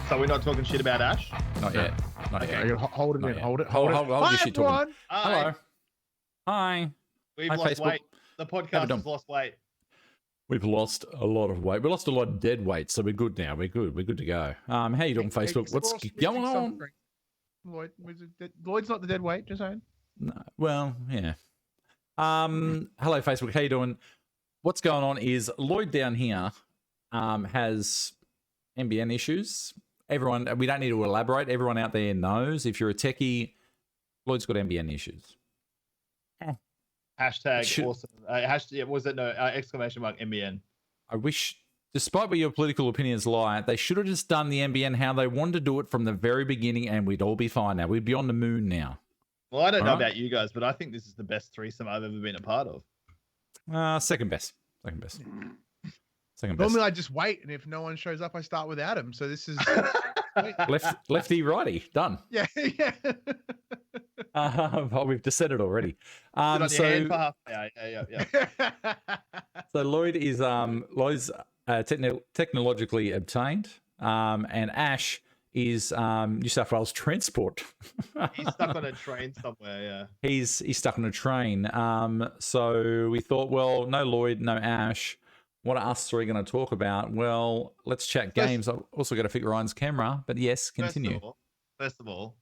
So we're not talking shit about Ash? Not yet. Not Okay, yet. I gotta hold it Not in. yet. Hold it. Hold Hi, your shit talking. everyone. Hello. Hi. We've Hi, lost Facebook. weight. The podcast has lost weight. We've lost a lot of weight. We lost a lot of dead weight, so we're good now. We're good. We're good to go. How you doing, Facebook? What's going on? Lloyd's not the dead weight, just saying. No, well, yeah. Hello, Facebook. How you doing? What's going on is Lloyd down here has NBN issues. Everyone, we don't need to elaborate. Everyone out there knows. If you're a techie, Lloyd's got NBN issues. Hashtag awesome. Hashtag, was it no exclamation mark NBN? I wish, despite where your political opinions lie, they should have just done the NBN how they wanted to do it from the very beginning, and we'd all be fine now. We'd be on the moon now. Well, I don't know about you guys, but I think this is the best threesome I've ever been a part of. Second best. Second best. Second best. Normally I just wait, and if no one shows up, I start without him. So this is lefty righty done. Yeah, yeah. We've descended already. Yeah. So Lloyd is Lloyd's technologically obtained, and Ash is New South Wales Transport. He's stuck on a train somewhere. Yeah, he's stuck on a train. So we thought, well, no Lloyd, no Ash. What are us three going to talk about? Well, let's chat games. I've also got to figure Ryan's camera, but yes, continue. First of all,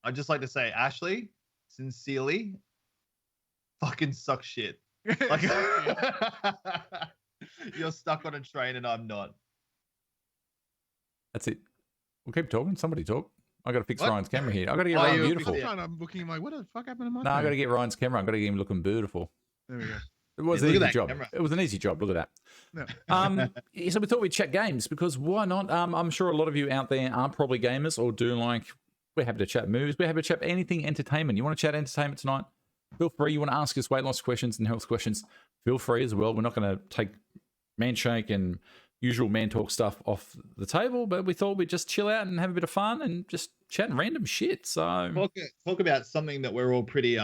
I'd just like to say, Ashley, sincerely, fucking suck shit. Like, you're stuck on a train and I'm not. That's it. We'll keep talking. Somebody talk. I got to fix Ryan's camera here. I got to get Ryan beautiful. I'm looking like, what the fuck happened to my? No, I got to get Ryan's camera. I got to get him looking beautiful. There we go. It was an easy job. Camera. It was an easy job. Look at that. No. So we thought we'd check games because why not? I'm sure a lot of you out there aren't probably gamers or do like. We're happy to chat movies. We're happy to chat anything entertainment. You want to chat entertainment tonight? Feel free. You want to ask us weight loss questions and health questions? Feel free as well. We're not going to take man shake and usual man talk stuff off the table, but we thought we'd just chill out and have a bit of fun and just chat random shit. So talk about something that we're all pretty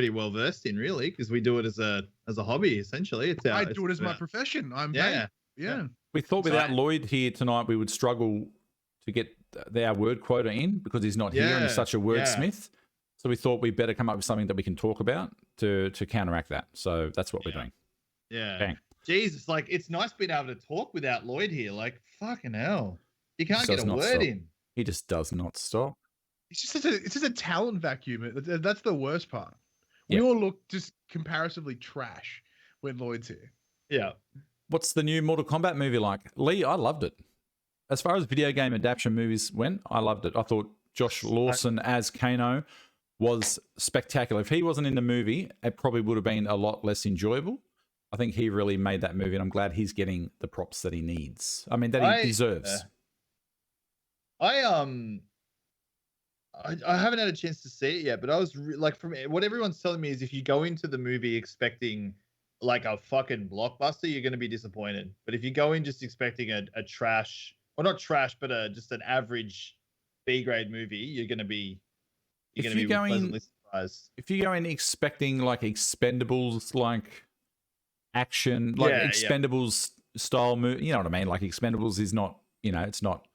well versed in, really, because we do it as a hobby essentially. I do it as my profession. Yeah. We thought without Lloyd here tonight, we would struggle to get our word quota in because he's not here and he's such a wordsmith. So we thought we'd better come up with something that we can talk about to counteract that. So that's what we're doing. Yeah. Bang. Jeez, it's nice being able to talk without Lloyd here. Like, fucking hell. You can't get a word in. He just does not stop. It's just a talent vacuum. That's the worst part. We all look just comparatively trash when Lloyd's here. Yeah. What's the new Mortal Kombat movie like? Lee, I loved it. As far as video game adaptation movies went, I loved it. I thought Josh Lawson as Kano was spectacular. If he wasn't in the movie, it probably would have been a lot less enjoyable. I think he really made that movie, and I'm glad he's getting the props that he needs. I mean, that he deserves. I haven't had a chance to see it yet, but I was like, from what everyone's telling me is if you go into the movie expecting like a fucking blockbuster, you're going to be disappointed. But if you go in just expecting a trash, or not trash, but just an average B-grade movie, you're going to be pleasantly surprised. If you go in expecting like Expendables, like action, like Expendables style movie, you know what I mean? Like Expendables is not, it's not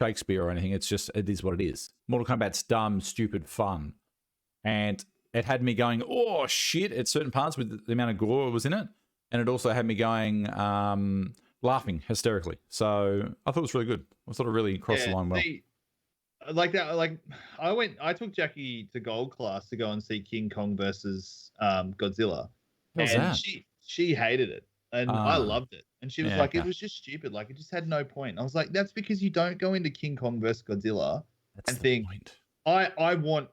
Shakespeare or anything. It's just, it is what it is. Mortal Kombat's dumb, stupid fun. And it had me going, oh shit, at certain parts with the amount of gore that was in it. And it also had me going, laughing hysterically. So I thought it was really good. I thought it really crossed the line well. I took Jackie to gold class to go and see King Kong versus Godzilla. And she hated it. And I loved it. And she was like, it was just stupid. Like, it just had no point. I was like, that's because you don't go into King Kong versus Godzilla and think, I want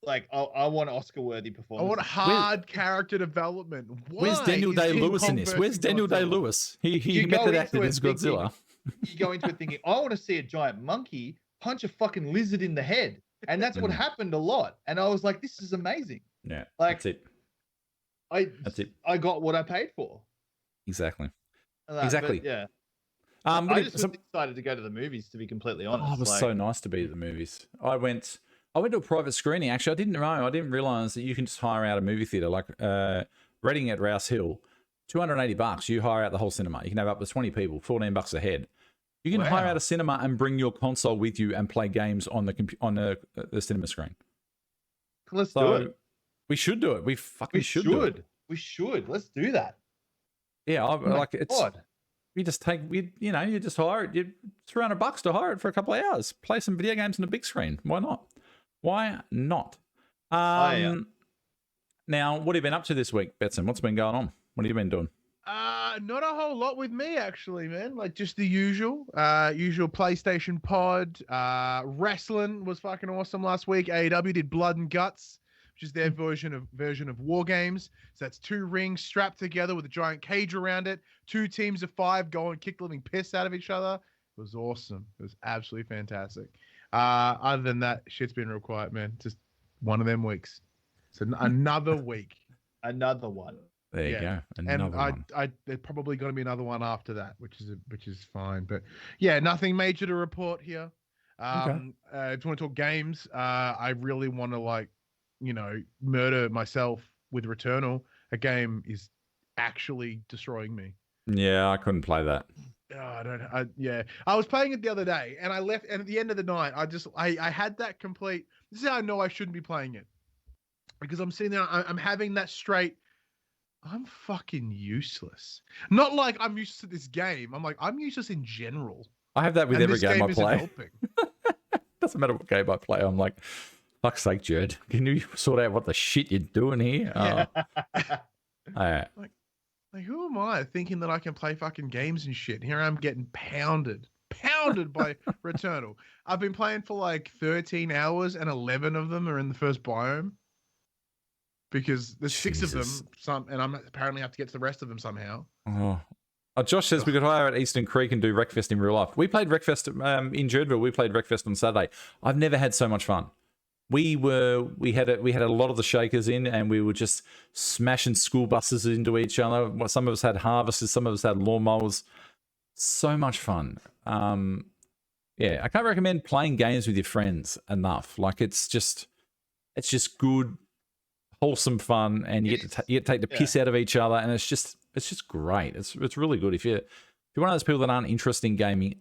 Oscar-worthy performance. I want hard character development. Why where's Daniel Day-Lewis in this? Where's Daniel Day-Lewis? He method acted as Godzilla. You go into it thinking, I want to see a giant monkey punch a fucking lizard in the head. And that's what happened a lot. And I was like, this is amazing. Yeah, like, that's it. I got what I paid for. Exactly. Exactly. But, yeah. I just was excited to go to the movies, to be completely honest. Oh, it was so nice to be at the movies. I went to a private screening. Actually, I didn't realize that you can just hire out a movie theater like Reading at Rouse Hill, $280. You hire out the whole cinema. You can have up to 20 people, $14 a head. You can hire Wow. out a cinema and bring your console with you and play games on the cinema screen. Let's do it. We should do it. We fucking should do it. We should. Let's do that. Yeah, like it's. God. You just you just hire it. It's $300 to hire it for a couple of hours. Play some video games on the big screen. Why not? Why not? Yeah. Now, what have you been up to this week, Betson? What's been going on? What have you been doing? Not a whole lot with me actually, man. Like just the usual PlayStation pod. Wrestling was fucking awesome last week. AEW did Blood and Guts, which is their version of War Games. So that's 2 rings strapped together with a giant cage around it. 2 teams of 5 go and kick the living piss out of each other. It was awesome. It was absolutely fantastic. Other than that, shit's been real quiet, man. Just one of them weeks. So another week. Another one. There you go. Another one. There's probably going to be another one after that, which is fine. But yeah, nothing major to report here. Okay. If you want to talk games, I really want to murder myself with Returnal. A game is actually destroying me. Yeah, I couldn't play that. I was playing it the other day and I left, and at the end of the night, I had that complete. This is how I know I shouldn't be playing it, because I'm sitting there, I'm having that straight. I'm fucking useless. Not like I'm useless at this game. I'm like, I'm useless in general. I have that with every game I play. Helping. Doesn't matter what game I play. I'm like, fuck's sake, Jared. Can you sort out what the shit you're doing here? Yeah. Like, who am I thinking that I can play fucking games and shit? Here I'm getting pounded by Returnal. I've been playing for like 13 hours and 11 of them are in the first biome. Because there's 6 of them, and I'm apparently have to get to the rest of them somehow. Oh. Josh says we could hire at Eastern Creek and do Wreckfest in real life. We played Wreckfest in Jerdville. We played Wreckfest on Saturday. I've never had so much fun. We had a lot of the shakers in, and we were just smashing school buses into each other. Some of us had harvesters, some of us had lawnmowers. So much fun. Yeah, I can't recommend playing games with your friends enough. Like it's just good, wholesome fun, and you get to take the piss out of each other, and it's just great. It's really good. If you're one of those people that aren't interested in gaming,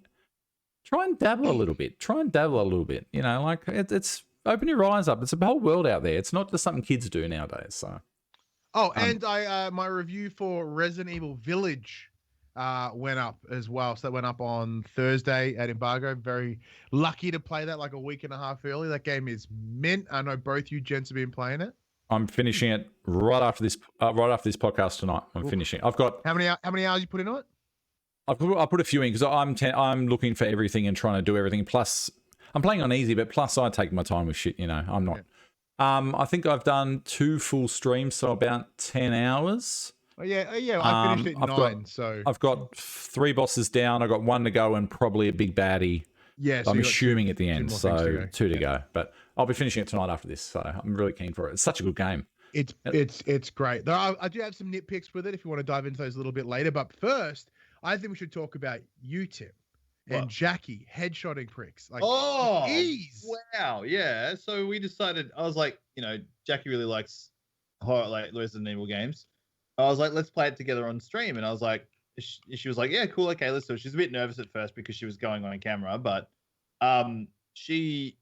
try and dabble a little bit. You know, like it's open your eyes up. It's a whole world out there. It's not just something kids do nowadays. So. Oh, and my review for Resident Evil Village went up as well. So that went up on Thursday at Embargo. Very lucky to play that like a week and a half early. That game is mint. I know both you gents have been playing it. I'm finishing it right after this podcast tonight. I'm finishing. I've got how many hours you put into it? I put a few in because I'm looking for everything and trying to do everything. Plus, I'm playing on easy, but plus I take my time with shit. You know, I'm not. Yeah. I think I've done 2 full streams, so about 10 hours. Oh yeah. I finished at 9. So I've got 3 bosses down. I've got 1 to go and probably a big baddie. Yeah, so I'm assuming at the end. So 2 to go. But I'll be finishing it tonight after this. So I'm really keen for it. It's such a good game. It's great. I do have some nitpicks with it if you want to dive into those a little bit later. But first, I think we should talk about you, Tim, and Jackie headshotting pricks. Like, ease. Wow, yeah. So we decided. I was like, Jackie really likes horror, like Resident Evil games. I was like, let's play it together on stream, and I was like. She was like, yeah, cool, okay, let's do it. She was a bit nervous at first because she was going on camera, but she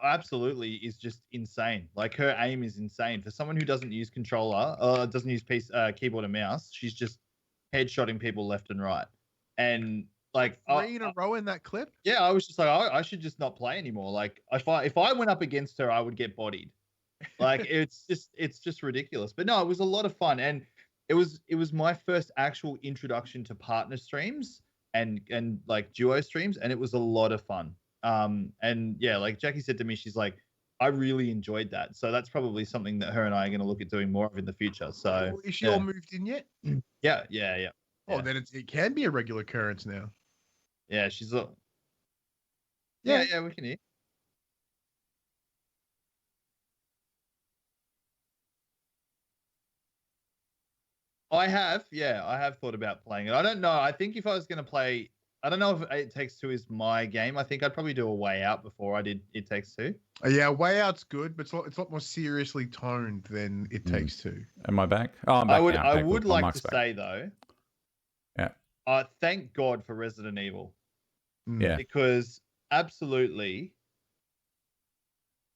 absolutely is just insane. Like her aim is insane. For someone who doesn't use controller, doesn't use keyboard and mouse, she's just headshotting people left and right. And like 3 in a row in that clip? Yeah, I was just like, I should just not play anymore. Like if I went up against her, I would get bodied. Like it's just ridiculous. But no, it was a lot of fun. And it was my first actual introduction to partner streams and like duo streams, and it was a lot of fun. And yeah, like Jackie said to me, she's like, I really enjoyed that. So that's probably something that her and I are going to look at doing more of in the future. So is she all moved in yet? Yeah. Oh, then it can be a regular occurrence now. Yeah, she's yeah, we can hear. I have thought about playing it. I don't know. I think if I was going to play, I don't know if It Takes Two is my game. I think I'd probably do a Way Out before I did It Takes Two. Yeah, Way Out's good, but it's a lot more seriously toned than It Takes Two. Am I back? Oh, I'm back. I would like to say though. Yeah. Thank God for Resident Evil. Yeah. Because absolutely,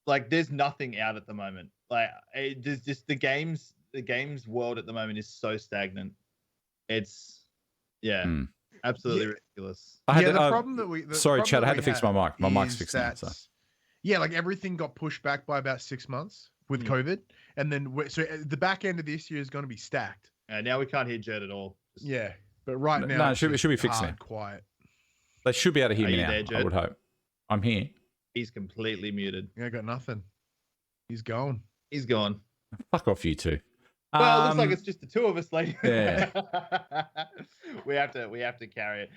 like, there's nothing out at the moment. Like, there's just the games world at the moment is so stagnant. It's absolutely ridiculous. The problem that we sorry, Chad, I had to fix my mic. My mic's fixed now. So. Yeah, like everything got pushed back by about 6 months with COVID, and then so the back end of this year is going to be stacked. Now we can't hear Jed at all. Yeah, but right now, no, it should be fixed now. Quiet. They should be able to hear me now. There, Jed? I would hope. I'm here. He's completely muted. Yeah, got nothing. He's gone. He's gone. Fuck off, you two. Well, it looks like it's just the two of us, lady. Yeah. we have to carry it.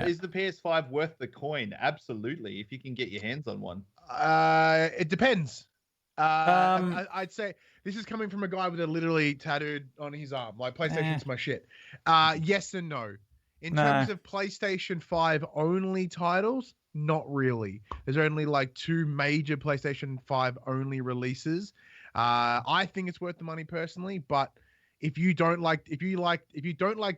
Is the PS5 worth the coin? Absolutely, if you can get your hands on one. It depends. I'd say this is coming from a guy with it literally tattooed on his arm. Like, PlayStation's my shit. Yes and no. In terms of PlayStation 5 only titles, not really. There's only like 2 major PlayStation 5 only releases. I think it's worth the money personally, but if you don't like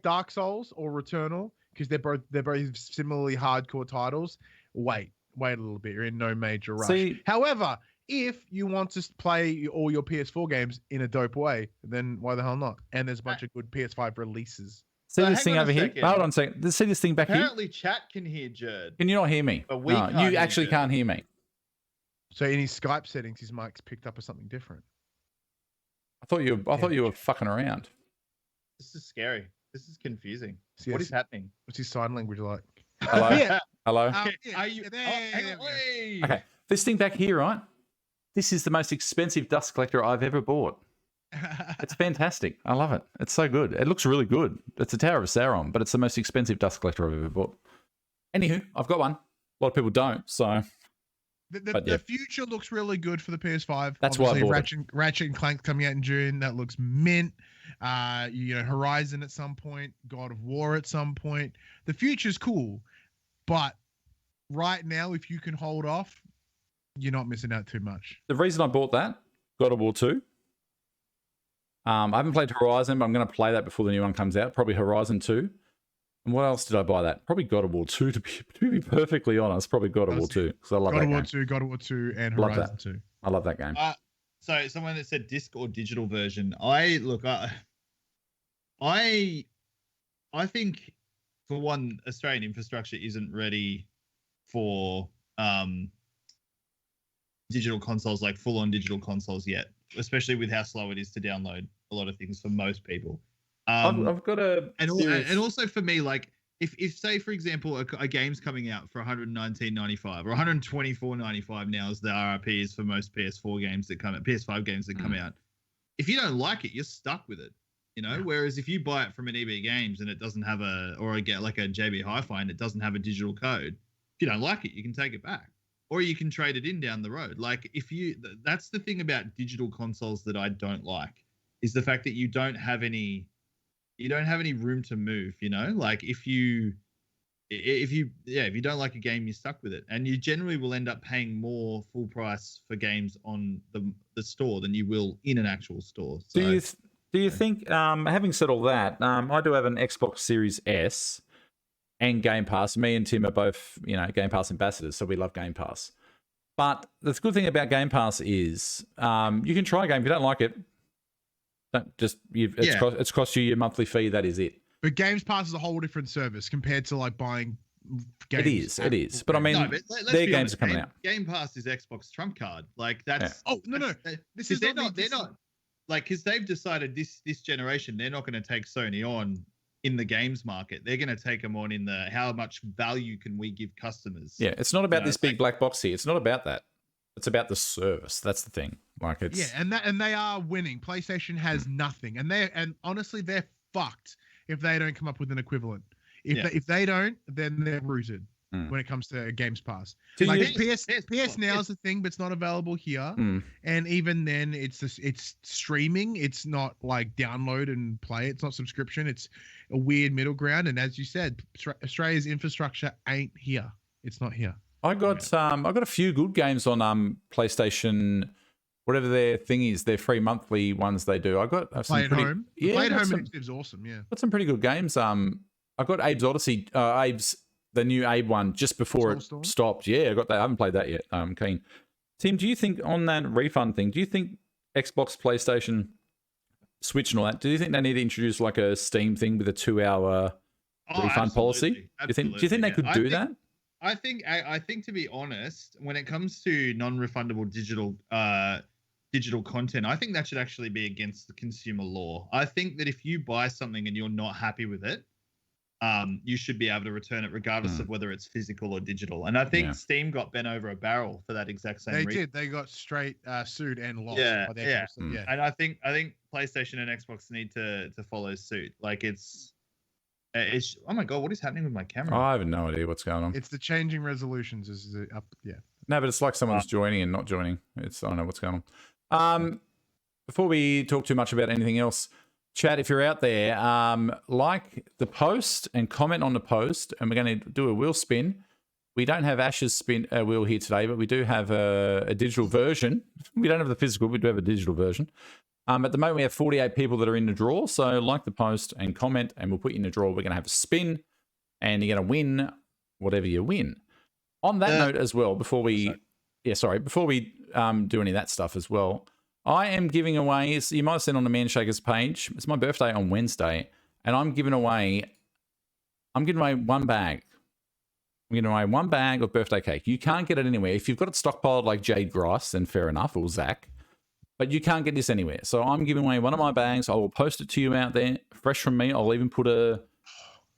Dark Souls or Returnal, because they're both similarly hardcore titles, wait a little bit. You're in no major rush. However, if you want to play all your PS4 games in a dope way, then why the hell not? And there's a bunch of good PS5 releases. See this thing over here? Hold on a second. See this thing back here? Apparently chat can hear Jerd. Can you not hear me? But you actually can't hear me. So in his Skype settings, his mic's picked up as something different. I thought you were fucking around. This is scary. This is confusing. So what is happening? What's his sign language like? Hello? Hello? Are you... Okay. This thing back here, right? This is the most expensive dust collector I've ever bought. It's fantastic. I love it. It's so good. It looks really good. It's a Tower of Sauron, but it's the most expensive dust collector I've ever bought. Anywho, I've got one. A lot of people don't, so... The future looks really good for the PS5. That's why I bought Ratchet and Clank coming out in June. That looks mint. Horizon at some point. God of War at some point. The future's cool, but right now, if you can hold off, you're not missing out too much. The reason I bought that, God of War 2. I haven't played Horizon, but I'm going to play that before the new one comes out. Probably Horizon 2. And what else did I buy that? Probably God of War 2, to be perfectly honest. Probably God of War 2, because I love that game. God of War 2, and Horizon 2. I love that game. So someone that said disc or digital version. I think, for one, Australian infrastructure isn't ready for digital consoles, like full-on digital consoles yet, especially with how slow it is to download a lot of things for most people. I've got and also for me, like if say for example a game's coming out for $119.95 or $124.95 now as the RRP is for most PS4 games that come out, PS5 games that come out. If you don't like it, you're stuck with it, you know. Whereas if you buy it from an EB Games and it doesn't have get like a JB Hi-Fi and it doesn't have a digital code, if you don't like it, you can take it back. Or you can trade it in down the road. Like that's the thing about digital consoles that I don't like, is the fact that you don't have any room to move, you know? Like if you don't like a game, you're stuck with it. And you generally will end up paying more full price for games on the store than you will in an actual store. So, do you think, having said all that, I do have an Xbox Series S and Game Pass. Me and Tim are both, Game Pass ambassadors, so we love Game Pass. But the good thing about Game Pass is you can try a game. If you don't like it, it's cost you your monthly fee. That is it. But Games Pass is a whole different service compared to like buying games. It is. But I mean, their games are coming out. Game Pass is Xbox trump card. Like that's. Yeah. Oh no! This is they're not like, because they've decided this generation they're not going to take Sony on in the games market. They're going to take them on in the how much value can we give customers. Yeah, it's not about this big black box here. It's not about that. It's about the service. That's the thing. Like it's and they are winning. PlayStation has nothing, and honestly, they're fucked if they don't come up with an equivalent. If they don't, then they're rooted when it comes to Games Pass. PS Now is a thing, but it's not available here. And even then, it's streaming. It's not like download and play. It's not subscription. It's a weird middle ground. And as you said, Australia's infrastructure ain't here. It's not here. I got a few good games on PlayStation, whatever their thing is, their free monthly ones they do. I got some Play at Home. Yeah, Play at Home initiative's awesome. Yeah, got some pretty good games. I got Abe's Odyssey, Abe's the new Abe one just before it Soulstorm? stopped. Yeah, I got that. I haven't played that yet. Keen. Tim, do you think on that refund thing, do you think Xbox, PlayStation, Switch and all that, do you think they need to introduce like a Steam thing with a 2-hour refund policy? Absolutely. Do you think they could do that? I think to be honest, when it comes to non-refundable digital content, I think that should actually be against the consumer law. I think that if you buy something and you're not happy with it, you should be able to return it regardless of whether it's physical or digital. And I think Steam got bent over a barrel for that exact same reason. They did. They got straight sued and lost. Yeah. Yeah. And I think PlayStation and Xbox need to follow suit. Like it's oh my god, what is happening with my camera? I have no idea what's going on. It's the changing resolutions. Is it up? Yeah. No, but it's like someone's joining and not joining. I don't know what's going on. Before we talk too much about anything else, chat, if you're out there, like the post and comment on the post, and we're going to do a wheel spin. We don't have Ash's spin wheel here today, but we do have a digital version. We don't have the physical, we do have a digital version. At the moment, we have 48 people that are in the draw. So like the post and comment, and we'll put you in the draw. We're going to have a spin, and you're going to win whatever you win. On that note as well, before we do any of that stuff as well, I am giving away, you might have seen on the Manshakers page, it's my birthday on Wednesday, and I'm giving away one bag. I'm giving away one bag of birthday cake. You can't get it anywhere. If you've got it stockpiled like Jade Grice, then fair enough, or Zach. But you can't get this anywhere. So I'm giving away one of my bags. I will post it to you out there, fresh from me. I'll even put a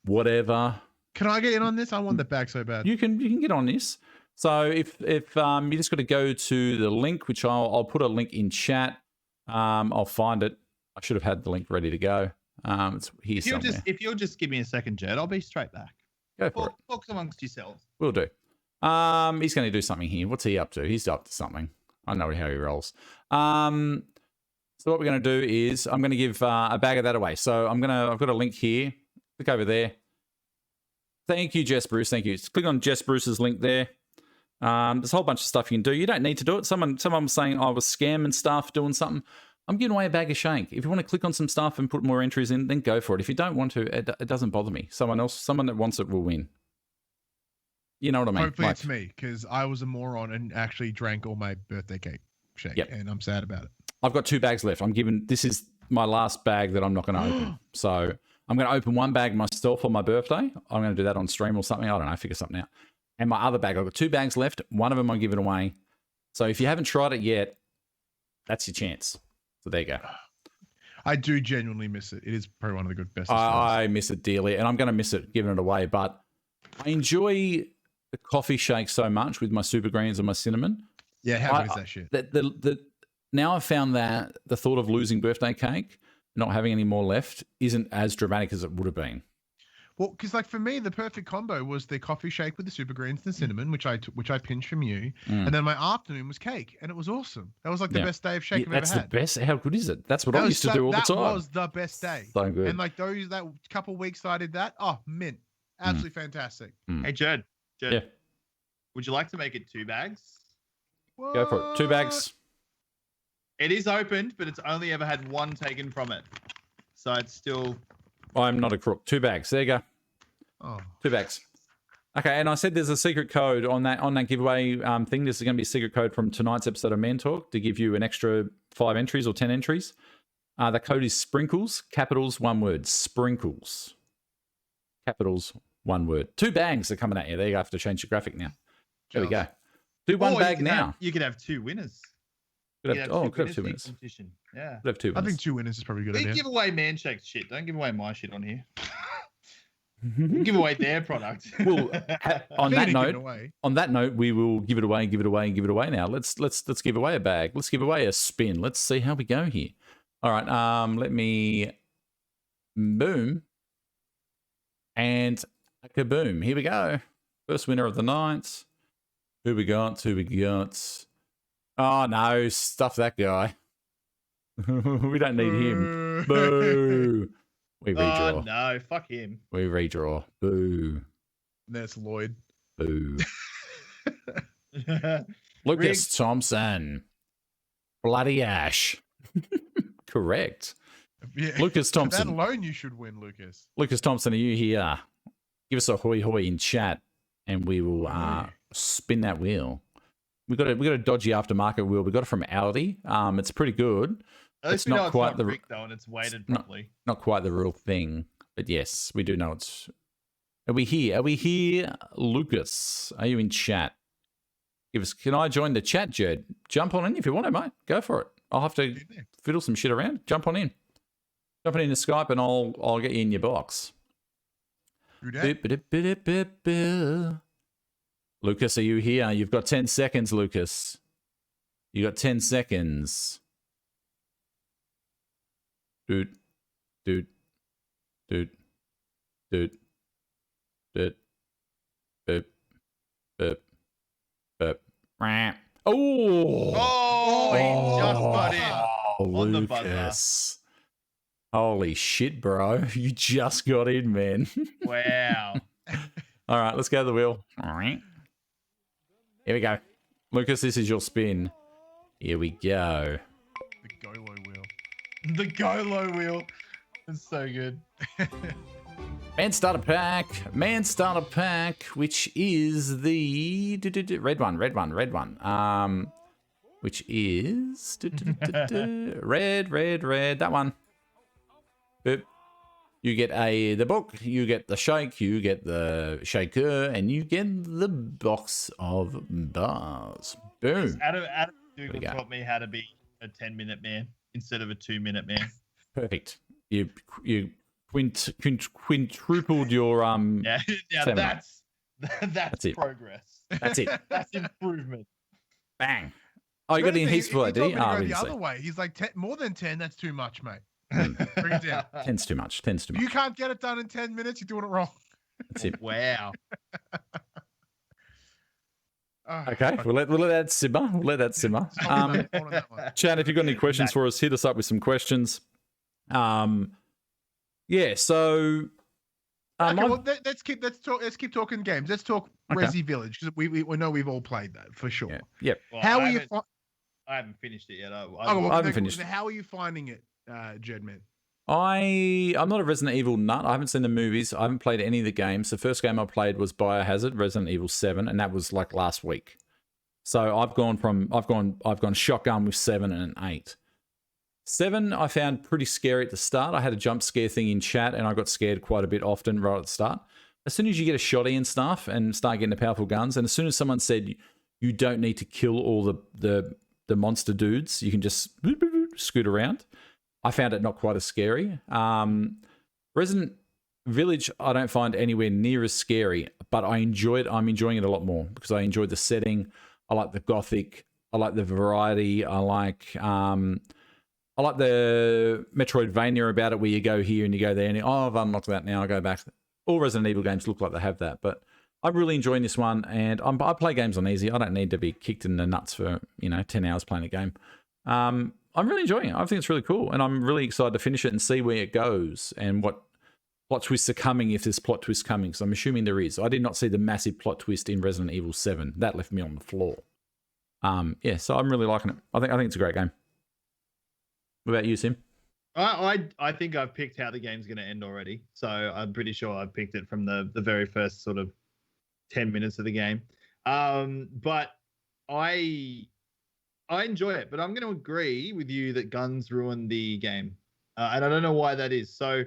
whatever. Can I get in on this? I want the bag so bad. You can get on this. So if you just got to go to the link, which I'll put a link in chat. I'll find it. I should have had the link ready to go. It's here somewhere. If you'll just give me a second, Jed, I'll be straight back. Go for it. Talk amongst yourselves. Will do. He's going to do something here. What's he up to? He's up to something. I know how he rolls. So what we're going to do is I'm going to give a bag of that away. So I've got a link here. Click over there. Thank you, Jess Bruce. Thank you. Just click on Jess Bruce's link there. There's a whole bunch of stuff you can do. You don't need to do it. Someone was saying I was scamming stuff, doing something. I'm giving away a bag of shank. If you want to click on some stuff and put more entries in, then go for it. If you don't want to, it doesn't bother me. Someone that wants it will win. You know what I mean? Hopefully it's me, because I was a moron and actually drank all my birthday cake shake, and I'm sad about it. I've got 2 bags left. This is my last bag that I'm not going to open. So I'm going to open one bag myself on my birthday. I'm going to do that on stream or something. I don't know, figure something out. And my other bag, I've got 2 bags left. One of them I'm giving away. So if you haven't tried it yet, that's your chance. So there you go. I do genuinely miss it. It is probably one of the good best. I miss it dearly, and I'm going to miss it giving it away. But I enjoy the coffee shake so much with my super greens and my cinnamon. Yeah, how good is that shit? Now I've found that the thought of losing birthday cake, not having any more left, isn't as dramatic as it would have been. Well, because like for me, the perfect combo was the coffee shake with the super greens and the cinnamon, which I pinched from you, and then my afternoon was cake, and it was awesome. That was like the best day of shake I've ever had. That's the best. How good is it? That's what I used to do all the time. That was the best day. So good. And like that couple weeks I did that, mint, absolutely fantastic. Hey Jed, yeah. Would you like to make it 2 bags? What? Go for it. 2 bags. It is opened, but it's only ever had 1 taken from it, so it's still. I'm not a crook. 2 bags. There you go. Oh. 2 bags. Okay, and I said there's a secret code on that giveaway thing. This is going to be a secret code from tonight's episode of Man Talk to give you an extra 5 entries or 10 entries. The code is Sprinkles, capitals, 1 word. Sprinkles, capitals, 1 word. 2 bags are coming at you. There you go. I have to change the graphic now. There we go. Do 1 bag now. You could have 2 winners. Could have 2 winners. Yeah. Could have 2 winners. I think 2 winners is probably a good idea. Give away Manshake shit. Don't give away my shit on here. Give away their product. Well, on that note, we will give it away now. Let's give away a bag. Let's give away a spin. Let's see how we go here. All right. Let me boom and a kaboom. Here we go. First winner of the night. Who we got? Oh no, stuff that guy. We don't need him. Boo. We redraw. Oh, no, fuck him. We redraw. Boo. That's Lloyd. Boo. Lucas Thompson. Bloody Ash. Correct. Yeah. Lucas Thompson. That alone you should win, Lucas. Lucas Thompson, are you here? give us a hoi hoi in chat, and we will spin that wheel. We got a dodgy aftermarket wheel. We got it from Aldi. It's pretty good. At least It's we know not it's quite not the rigged though, and it's weighted properly. not quite the real thing, but yes, we do know it's. Are we here? Are we here, Lucas? Are you in chat? Can I join the chat, Jed? Jump on in if you want to, mate. Go for it. I'll have to fiddle some shit around. Jump on in. Jump on into Skype, and I'll get you in your box. Lucas, are you here? You've got 10 seconds, Lucas. You got 10 seconds. Dude. Oh, he just got in on the buzzer. Holy shit, bro. You just got in, man. Wow. All right, let's go to the wheel. Here we go. Lucas, this is your spin. Here we go. The Golo wheel. The Golo wheel. It's so good. Man starter pack, which is the red one. Which is red, that one. Boop. You get the book, you get the shake, you get the shaker, and you get the box of bars. Boom. Adam Dougal taught me how to be a 10-minute man instead of a 2-minute man. Perfect. You quintupled your that's progress. That's it. That's improvement. Bang. Oh, you got any heaps for that, did he? Oh, the other way. He's like, more than 10, that's too much, mate. Bring it down. 10's too much. You can't get it done in 10 minutes, you're doing it wrong. That's it. Wow. Okay, we'll let that simmer. Chad, if you've got any questions for us, hit us up with some questions. Yeah, so okay, well, let's keep talking games. Let's talk Resi Village, because we know we've all played that for sure. Yeah. Yep. Well, I haven't finished it yet. I haven't finished. How are you finding it, Jedman? I'm not a Resident Evil nut. I haven't seen the movies. I haven't played any of the games. The first game I played was Biohazard, Resident Evil 7, and that was like last week. So I've gone shotgun with 7 and 8. 7 I found pretty scary at the start. I had a jump scare thing in chat, and I got scared quite a bit often right at the start. As soon as you get a shotty and stuff and start getting the powerful guns, and as soon as someone said you don't need to kill all the monster dudes, you can just scoot around, I found it not quite as scary. Resident Village I don't find anywhere near as scary, but I'm enjoying it a lot more because I enjoyed the setting. I like the gothic. I like the variety. I like the Metroidvania about it, where you go here and you go there, and I've unlocked that now. I go back. All Resident Evil games look like they have that, but I'm really enjoying this one, and I play games on easy. I don't need to be kicked in the nuts for 10 hours playing a game. I'm really enjoying it. I think it's really cool, and I'm really excited to finish it and see where it goes and what plot twists are coming, if there's plot twists coming, because I'm assuming there is. I did not see the massive plot twist in Resident Evil 7. That left me on the floor. Yeah, so I'm really liking it. I think it's a great game. What about you, Sim? I think I've picked how the game's going to end already. So I'm pretty sure I've picked it from the very first sort of 10 minutes of the game. But I enjoy it, but I'm going to agree with you that guns ruin the game. And I don't know why that is. So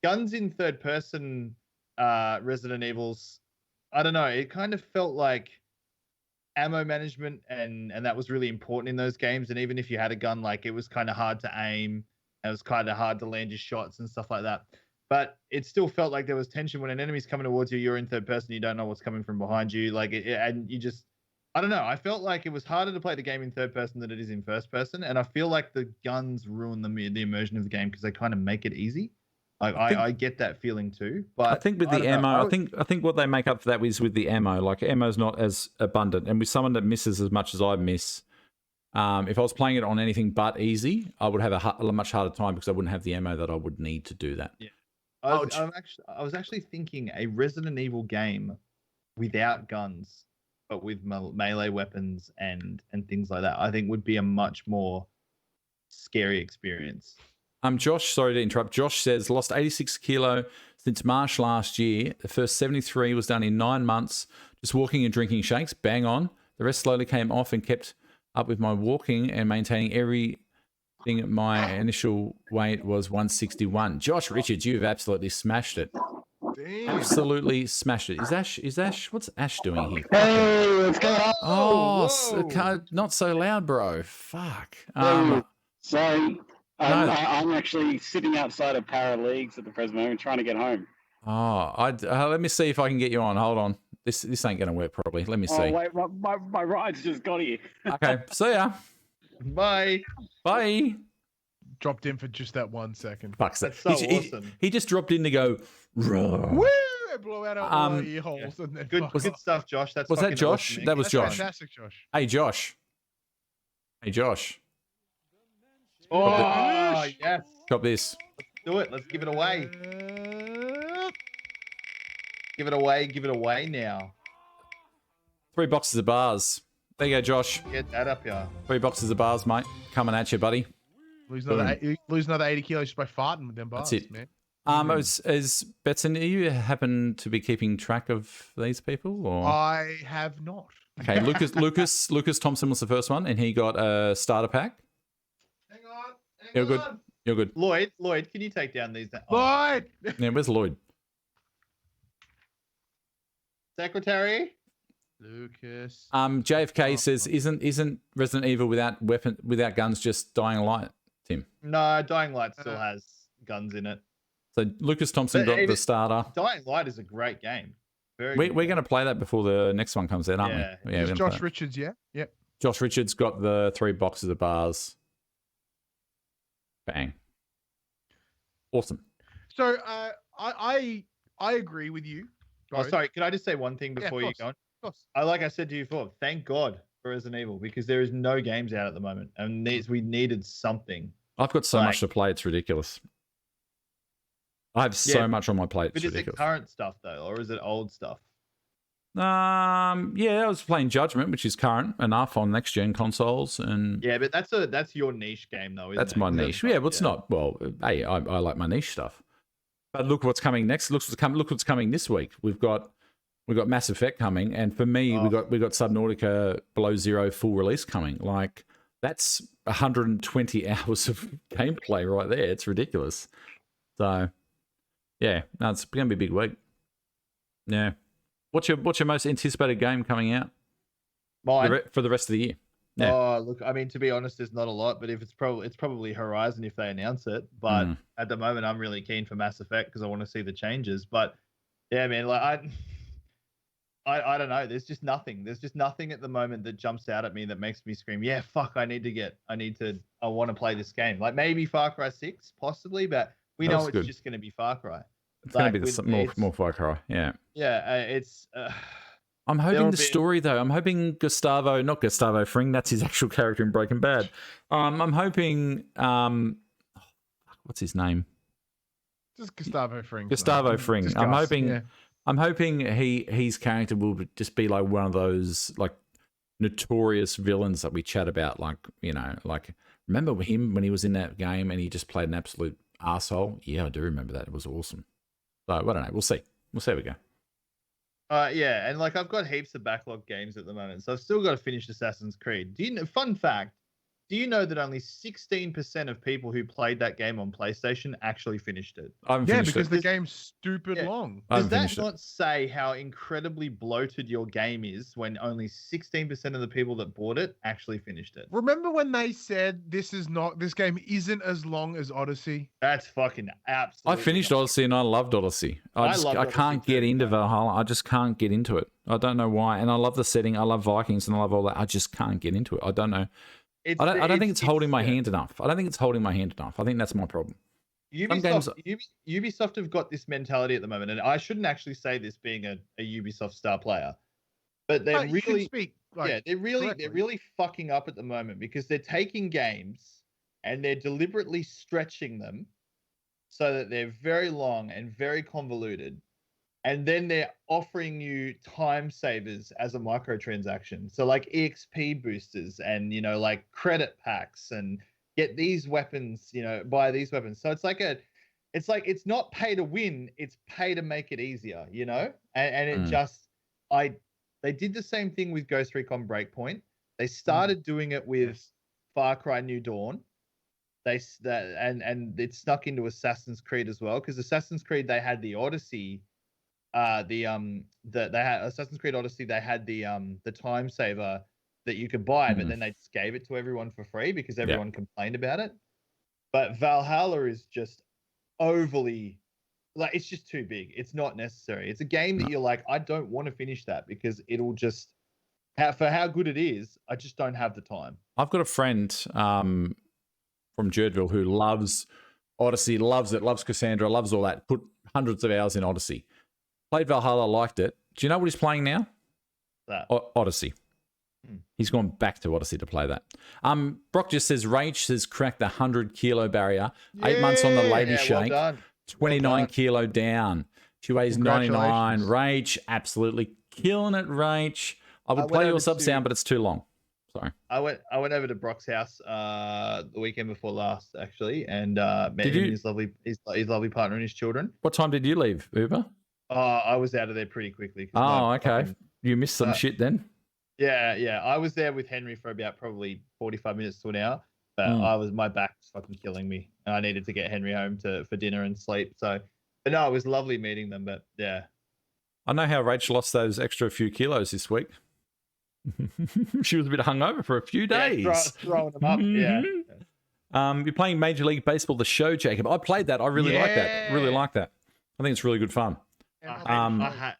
guns in third person Resident Evils, I don't know. It kind of felt like ammo management and that was really important in those games. And even if you had a gun, like it was kind of hard to aim. It was kind of hard to land your shots and stuff like that. But it still felt like there was tension when an enemy's coming towards you. You're in third person. You don't know what's coming from behind you. And you just, I don't know. I felt like it was harder to play the game in third person than it is in first person. And I feel like the guns ruin the immersion of the game because they kind of make it easy. I get that feeling too. But I think with the ammo, I think what they make up for that is with the ammo. Like ammo's not as abundant. And with someone that misses as much as I miss, if I was playing it on anything but easy, I would have a much harder time because I wouldn't have the ammo that I would need to do that. Yeah. I was actually thinking a Resident Evil game without guns, but with melee weapons and things like that, I think would be a much more scary experience. Josh, sorry to interrupt. Josh says, lost 86 kilo Since March last year, the first 73 was done in 9 months, just walking and drinking shakes, bang on. The rest slowly came off and kept up with my walking and maintaining everything. My initial weight was 161. Josh Richards, you've absolutely smashed it. Damn. Absolutely smashed it. Is Ash, what's Ash doing here? Hey, what's going on? Oh, not so loud, bro. Fuck. Sorry, I'm actually sitting outside of Para Leagues at the present moment trying to get home. Let me see if I can get you on. Hold on. This ain't going to work probably. Let me see. Oh, wait, my ride's just got here. Okay, see ya. Bye. Bye. Dropped in for just that 1 second. Fuck's that. That's so awesome. He just dropped in to go, roar. Woo! It blew out our ear holes. And then Good stuff, Josh. That's Was that fucking Josh? awesome, That was Josh. Fantastic, Josh. Hey, Josh. Hey, Josh. Oh, yes. Cop this. Do it. Let's give it away. Give it away now. 3 boxes of bars. There you go, Josh. Get that up here. 3 boxes of bars, mate. Coming at you, buddy. Lose another 80 kilos just by farting with them bars, That's it. man. As Betson, do you happen to be keeping track of these people? Or? I have not. Okay, Lucas Thompson was the first one, and he got a starter pack. Hang on. You're good. You're good. Lloyd, can you take down these? Lloyd! Yeah, where's Lloyd? Secretary. Lucas. JFK says, isn't Resident Evil without guns just Dying Light, Tim? No, Dying Light still has guns in it. So Lucas Thompson got the starter. Dying Light is a great game. We're going to play that before the next one comes out, aren't we? Yeah. Josh Richards, yeah? Yep. Josh Richards got the 3 boxes of bars. Bang. Awesome. So I agree with you. Oh, sorry. Can I just say one thing before you go on? Of course. Like I said to you before, thank God for Resident Evil because there is no games out at the moment, and we needed something. I've got so much to play; it's ridiculous. I have so much on my plate. It's ridiculous. Is it current stuff though, or is it old stuff? Yeah, I was playing Judgment, which is current enough on next gen consoles, and yeah, but that's your niche game though. Isn't that's my niche. Yeah, but it's not. Well, hey, I like my niche stuff. But look what's coming next. Look what's coming this week. We've got Mass Effect coming, and for me, we got Subnautica Below Zero full release coming. Like that's 120 hours of gameplay right there. It's ridiculous. So yeah, no, it's going to be a big week. Yeah. What's your most anticipated game coming out? Mine for the rest of the year. Yeah. Oh, look, I mean, to be honest, there's not a lot, but if it's probably Horizon if they announce it. But at the moment, I'm really keen for Mass Effect because I want to see the changes. But yeah, man, like I don't know. There's just nothing. There's just nothing at the moment that jumps out at me that makes me scream, yeah, fuck, I want to play this game. Like maybe Far Cry 6, possibly, but we know it's just going to be Far Cry. It's going to be more Far Cry, yeah. Yeah, it's... I'm hoping the story, though. I'm hoping not Gustavo Fring, that's his actual character in Breaking Bad. I'm hoping... what's his name? Just Gustavo Fring. Gustavo Fring. I'm hoping his character will just be like one of those like notorious villains that we chat about. Like, you know, like remember him when he was in that game and he just played an absolute asshole? Yeah, I do remember that. It was awesome. So I don't know. We'll see. We'll see how we go. Yeah, and like I've got heaps of backlog games at the moment, so I've still got to finish Assassin's Creed. Fun fact, do you know that only 16% of people who played that game on PlayStation actually finished it? Because the game's stupid long. Does that not say how incredibly bloated your game is when only 16% of the people that bought it actually finished it? Remember when they said this game isn't as long as Odyssey? That's fucking absolutely. I finished Odyssey and I loved Odyssey. I can't get into Valhalla. I just can't get into it. I don't know why. And I love the setting. I love Vikings and I love all that. I just can't get into it. I don't know. I don't think it's holding my hand enough. I don't think it's holding my hand enough. I think that's my problem. Ubisoft have got this mentality at the moment, and I shouldn't actually say this being a Ubisoft star player, but they're really fucking up at the moment because they're taking games and they're deliberately stretching them so that they're very long and very convoluted. And then they're offering you time savers as a microtransaction. So like EXP boosters and, you know, like credit packs and get these weapons, you know, buy these weapons. So it's like it's like it's not pay to win, it's pay to make it easier, you know? And it just they did the same thing with Ghost Recon Breakpoint. They started doing it with Far Cry New Dawn. And it snuck into Assassin's Creed as well, because Assassin's Creed, they had the Odyssey, they had Assassin's Creed Odyssey, they had the time saver that you could buy, but then they just gave it to everyone for free because everyone complained about it. But Valhalla is just overly, like, it's just too big. It's not necessary. It's a game that you're like, I don't want to finish that because it'll just, for how good it is, I just don't have the time. I've got a friend from Jerdville who loves Odyssey, loves it, loves Cassandra, loves all that. Put hundreds of hours in Odyssey. Played Valhalla, liked it. Do you know what he's playing now? Odyssey. He's gone back to Odyssey to play that. Brock just says, Rach has cracked the 100-kilo barrier. 8 months on the lady shake. Well 29 kilo down. She weighs 99. Rach, absolutely killing it, Rach. I would play your sub sound, but it's too long. Sorry. I went over to Brock's house the weekend before last, actually, and met him, his lovely partner and his children. What time did you leave, Uber? I was out of there pretty quickly. Oh, okay. You missed some shit then. Yeah. I was there with Henry for about probably 45 minutes to an hour, but my back was fucking killing me, and I needed to get Henry home for dinner and sleep. So, but no, it was lovely meeting them. But yeah, I know how Rach lost those extra few kilos this week. She was a bit hungover for a few days. Throwing them up. Yeah. You're playing Major League Baseball, the show, Jacob. I played that. I really like that. Really like that. I think it's really good fun. I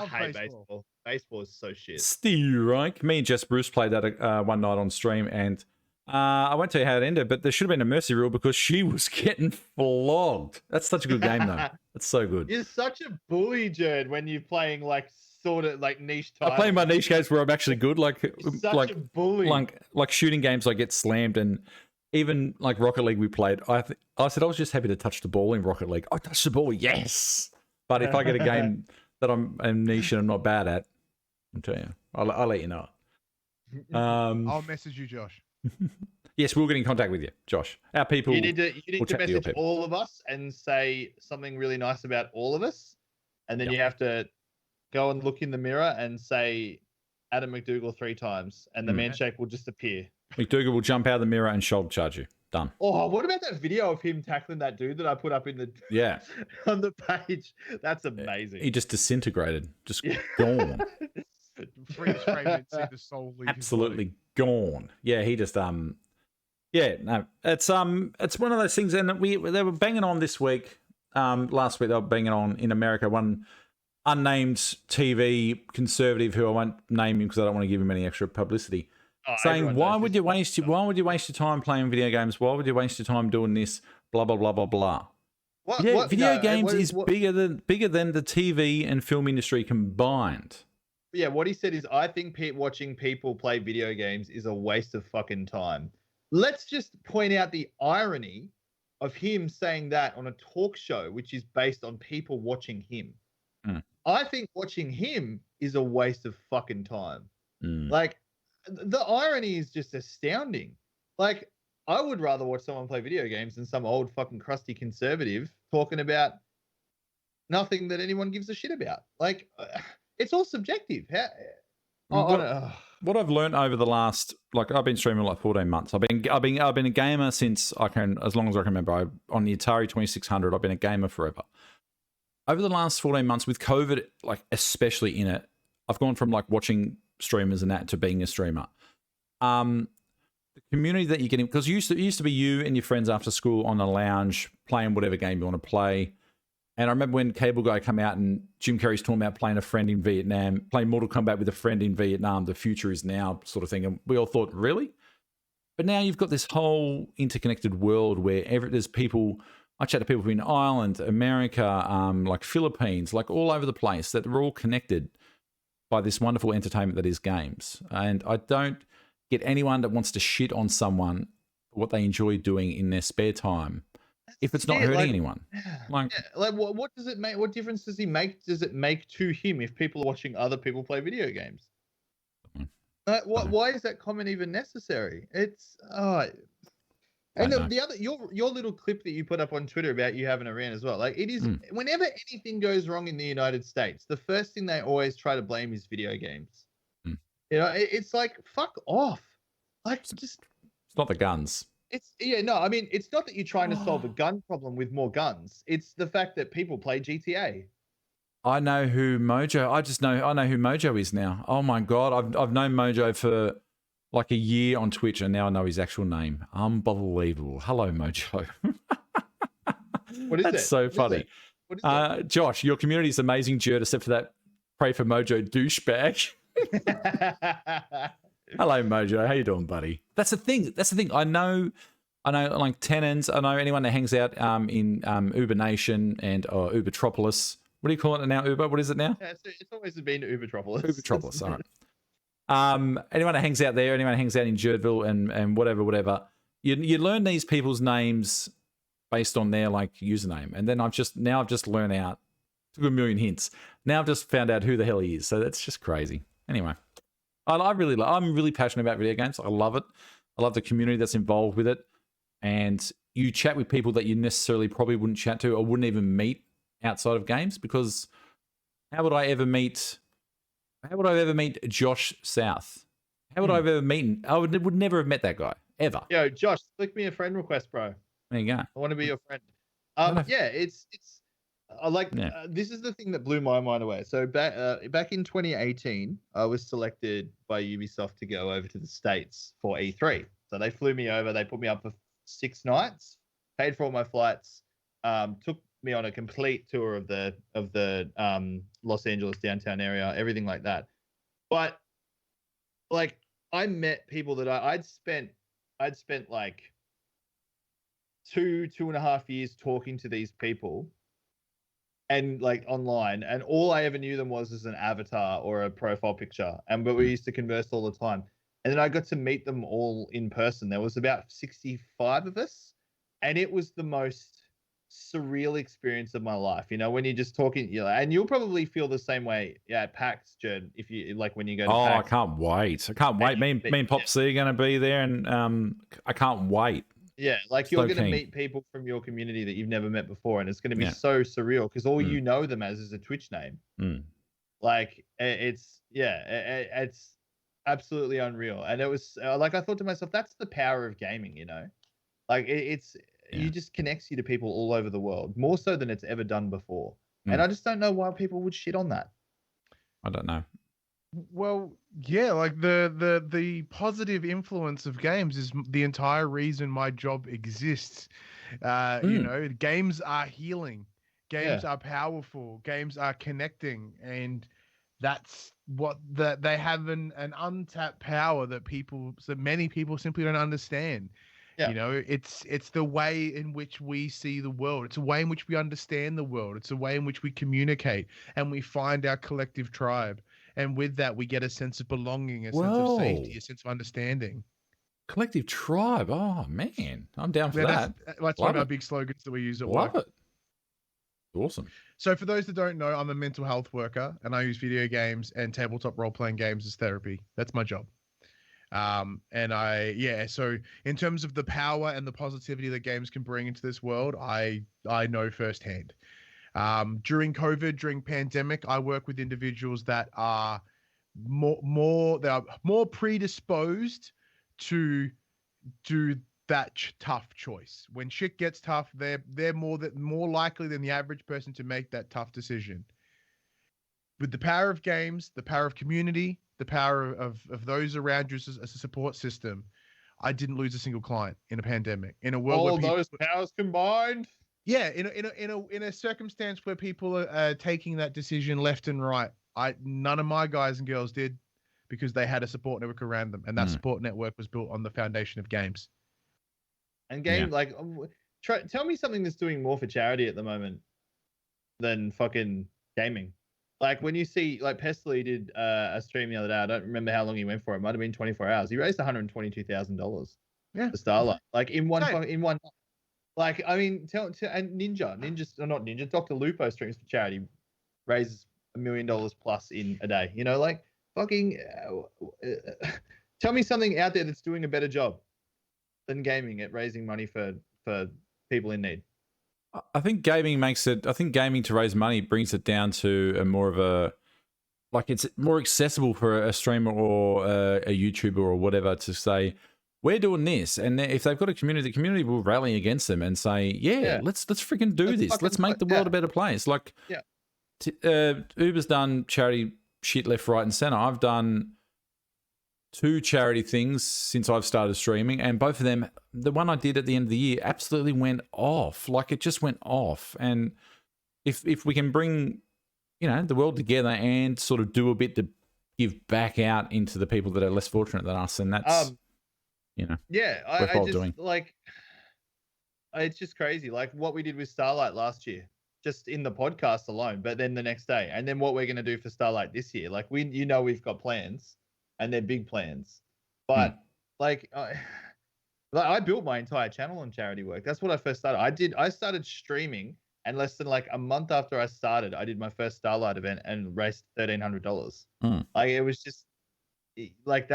hate baseball. Baseball is so shit. Steve, right? Me and Jess Bruce played that one night on stream, and I won't tell you how it ended, but there should have been a mercy rule because she was getting flogged. That's such a good game, though. That's so good. You're such a bully, Jerd, when you're playing like sort of like niche titles. I play my niche games where I'm actually good, like a bully. Like shooting games, I get slammed, and even like Rocket League we played. I said I was just happy to touch the ball in Rocket League. I touched the ball, yes. But if I get a game that I'm niche and I'm not bad at, I'll tell you, I'll let you know. I'll message you, Josh. Yes, we'll get in contact with you, Josh. Our people. You need to message all of us and say something really nice about all of us, and then you have to go and look in the mirror and say Adam McDougall 3 times, and the handshake will just appear. McDougall will jump out of the mirror and shoulder charge you. Done. Oh, what about that video of him tackling that dude that I put up in the on the page? That's amazing. He just disintegrated, just gone. Freeze frame and see the soul leave. Absolutely gone. Yeah, he just it's one of those things, and they were banging on this week. Last week they were banging on in America. One unnamed TV conservative who I won't name him because I don't want to give him any extra publicity. Saying, why would you waste your time playing video games? Why would you waste your time doing this? Blah blah blah blah blah. Video games is bigger than the TV and film industry combined. Yeah, what he said is, I think watching people play video games is a waste of fucking time. Let's just point out the irony of him saying that on a talk show, which is based on people watching him. I think watching him is a waste of fucking time. Like, the irony is just astounding. Like, I would rather watch someone play video games than some old fucking crusty conservative talking about nothing that anyone gives a shit about. Like, it's all subjective. What I've learned over the last, like, I've been streaming like 14 months. I've been a gamer since as long as I can remember. On the Atari 2600, I've been a gamer forever. Over the last 14 months with COVID, like especially in it, I've gone from like watching streamers and that to being a streamer. The community that you're getting, because it used to be you and your friends after school on the lounge playing whatever game you want to play. And I remember when Cable Guy came out and Jim Carrey's talking about playing a friend in Vietnam, playing Mortal Kombat with a friend in Vietnam, the future is now sort of thing. And we all thought, really? But now you've got this whole interconnected world where there's people, I chat to people in Ireland, America, like Philippines, like all over the place, that are all connected by this wonderful entertainment that is games. And I don't get anyone that wants to shit on someone for what they enjoy doing in their spare time if it's not hurting anyone. Like what does it make? What difference does it make to him if people are watching other people play video games? Why is that comment even necessary? It's And the other, your little clip that you put up on Twitter about you having a rant as well. Like it is, whenever anything goes wrong in the United States, the first thing they always try to blame is video games. You know, it's like fuck off. Like just, it's not the guns. I mean, it's not that you're trying to solve a gun problem with more guns. It's the fact that people play GTA. I know who Mojo. I know who Mojo is now. Oh my god, I've known Mojo for like a year on Twitch, and now I know his actual name. Unbelievable. Hello, Mojo. What is That's so funny. What is it? Josh, your community is amazing, Jerd, except for that pray for Mojo douchebag. Hello, Mojo. How you doing, buddy? That's the thing. I know like tenants. I know anyone that hangs out in Uber Nation and Ubertropolis. What do you call it now, Uber? What is it now? Yeah, it's always been Ubertropolis. Ubertropolis, all right. Anyone that hangs out there, anyone that hangs out in Jerdville and whatever, you learn these people's names based on their like username. And then I've just learned out, took a million hints. Now I've just found out who the hell he is. So that's just crazy. Anyway, I'm really passionate about video games. I love it. I love the community that's involved with it. And you chat with people that you necessarily probably wouldn't chat to or wouldn't even meet outside of games, because how would I ever meet Josh South? How would I have ever meet him? I would never have met that guy ever. Yo, Josh, click me a friend request, bro. There you go. I want to be your friend. This is the thing that blew my mind away. So back in 2018, I was selected by Ubisoft to go over to the States for E3. So they flew me over. They put me up for 6 nights, paid for all my flights, took me on a complete tour of the Los Angeles downtown area, everything like that. But like I met people that I'd spent like 2.5 years talking to these people and like online, and all I ever knew them was as an avatar or a profile picture, but we used to converse all the time. And then I got to meet them all in person. There was about 65 of us, and it was the most surreal experience of my life. You know, when you're just talking, and you'll probably feel the same way at PAX, Jerd, if you like when you go to PAX. I can't wait. Me and Pop C are going to be there, and I can't wait. Yeah, like you're going to meet people from your community that you've never met before, and it's going to be so surreal because all you know them as is a Twitch name. Like it's absolutely unreal. And it was like I thought to myself, that's the power of gaming, you know? Like it just connects you to people all over the world, more so than it's ever done before. And I just don't know why people would shit on that. I don't know. Well, yeah, like the positive influence of games is the entire reason my job exists. You know, games are healing, games are powerful, games are connecting, and that's what they have an untapped power that many people simply don't understand. Yeah. You know, it's the way in which we see the world. It's a way in which we understand the world. It's a way in which we communicate and we find our collective tribe. And with that, we get a sense of belonging, a sense of safety, a sense of understanding. Collective tribe. Oh, man. I'm down for that. That's one of our big slogans that we use at work. Love it. Awesome. So for those that don't know, I'm a mental health worker, and I use video games and tabletop role-playing games as therapy. That's my job. So in terms of the power and the positivity that games can bring into this world, I know firsthand. During COVID, during pandemic, I work with individuals that are more predisposed to do that tough choice. When shit gets tough, they're more likely than the average person to make that tough decision. With the power of games, the power of community, the power of those around you as a support system, I didn't lose a single client in a pandemic. In a world all those powers combined. Yeah, in a circumstance where people are taking that decision left and right, none of my guys and girls did, because they had a support network around them, and that support network was built on the foundation of games. And tell me something that's doing more for charity at the moment than fucking gaming. Like when you see, like Pestily did a stream the other day. I don't remember how long he went for. It might have been 24 hours. He raised $122,000. Yeah, for Starlight. Like in one. Like I mean, and Ninja, Dr. Lupo streams for charity, raises $1 million plus in a day. You know, like fucking. Tell me something out there that's doing a better job. than gaming at raising money for people in need. I think gaming makes it. I think gaming to raise money brings it down to a more of a, like, it's more accessible for a streamer or a YouTuber or whatever to say, we're doing this, and if they've got a community, the community will rally against them and say, yeah. let's freaking do this. Let's make the world a better place. Like, Uber's done charity shit left, right, and center. I've done 2 charity things since I've started streaming, and both of them, the one I did at the end of the year absolutely went off. Like, it just went off. And if we can bring, you know, the world together and sort of do a bit to give back out into the people that are less fortunate than us, and that's, you know, I just doing. Like, it's just crazy. Like what we did with Starlight last year, just in the podcast alone, but then the next day, and then what we're going to do for Starlight this year. Like we've got plans, and they're big plans, but like I built my entire channel on charity work. That's what I first started. I started streaming, and less than like a month after I started, I did my first Starlight event and raised $1,300. Like, it was just like,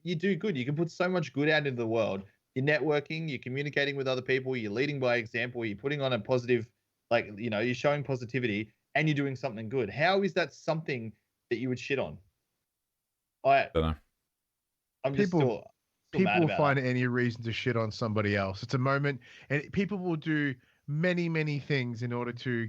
you do good. You can put so much good out into the world. You're networking, you're communicating with other people, you're leading by example, you're putting on a positive, like, you know, you're showing positivity, and you're doing something good. How is that something that you would shit on? I don't know. I'm just still people find any reason to shit on somebody else. It's a moment, and people will do many things in order to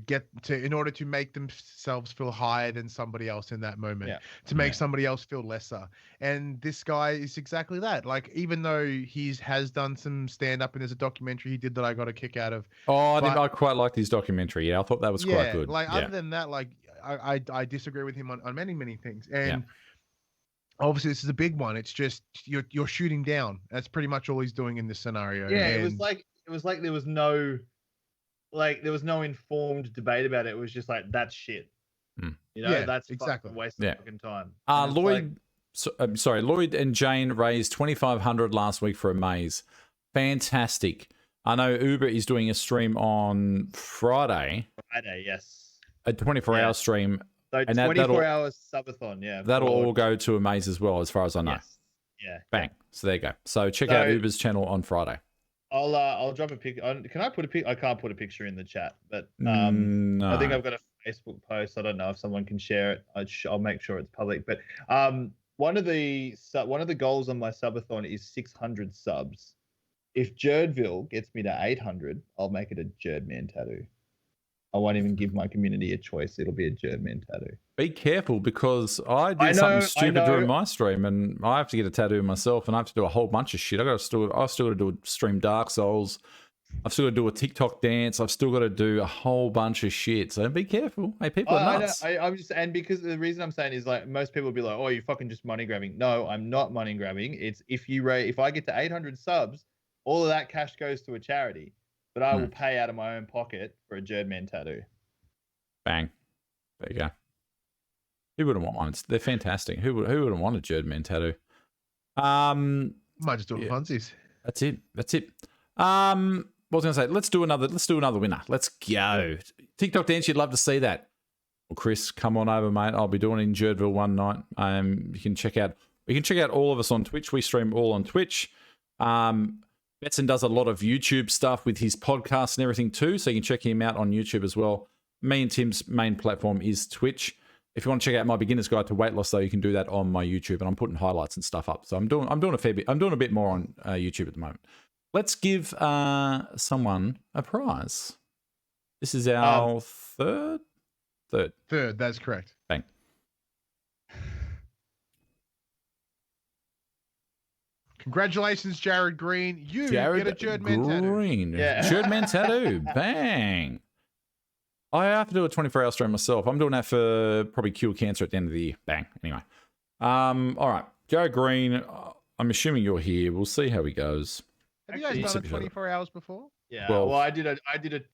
make themselves feel higher than somebody else in that moment, to make somebody else feel lesser. And this guy is exactly that. Like, even though he has done some stand-up, and there's a documentary he did that I got a kick out of. I quite liked his documentary. I thought that was quite good. Like, other than that, like, I disagree with him on many things. And obviously this is a big one. It's just you're shooting down. That's pretty much all he's doing in this scenario. Yeah, and it was like there was no informed debate about it. It was just like, that's shit. You know, that's exactly a waste of fucking time. Lloyd and Jane raised $2,500 last week for a maze. Fantastic. I know Uber is doing a stream on Friday. Yes. A 24-hour stream. So 24 hours subathon, That'll all go to a maze as well, as far as I know. Yes. Yeah. Bang. So there you go. So check out Uber's channel on Friday. I'll drop a pic. Can I put a pic? I can't put a picture in the chat, but no. I think I've got a Facebook post. I don't know if someone can share it. I'll make sure it's public. But one of the goals on my subathon is 600 subs. If Jerdville gets me to 800, I'll make it a Jerdman tattoo. I won't even give my community a choice. It'll be a Jerdman tattoo. Be careful, because I did something stupid during my stream, and I have to get a tattoo myself, and I have to do a whole bunch of shit. I've still got to do a stream Dark Souls. I've still got to do a TikTok dance. I've still got to do a whole bunch of shit. So be careful. Hey, people are nuts. I'm just, and because the reason I'm saying is, like, most people will be like, "Oh, you fucking just money grabbing." No, I'm not money grabbing. It's if I get to 800 subs, all of that cash goes to a charity. But I will pay out of my own pocket for a Jerdman tattoo. Bang. There you go. Who wouldn't want one? They're fantastic. Who wouldn't want a Jerdman tattoo? Might just do it funsies. That's it. What was I going to say? Let's do another winner. Let's go. TikTok dance, you'd love to see that. Well, Chris, come on over, mate. I'll be doing it in Jerdville one night. You can check out all of us on Twitch. We stream all on Twitch. Betson does a lot of YouTube stuff with his podcast and everything too, so you can check him out on YouTube as well. Me and Tim's main platform is Twitch. If you want to check out my beginner's guide to weight loss, though, you can do that on my YouTube, and I'm putting highlights and stuff up. So I'm doing a fair bit. I'm doing a bit more on YouTube at the moment. Let's give someone a prize. This is our third. That's correct. Bang. Congratulations, Jared Green. You get a Jerdman tattoo. Yeah. Jerdman tattoo. Bang. I have to do a 24-hour stream myself. I'm doing that for probably cure cancer at the end of the year. Bang. Anyway. All right. Jared Green, I'm assuming you're here. We'll see how he goes. Have you guys done it 24 hours before? Yeah. Well, I did a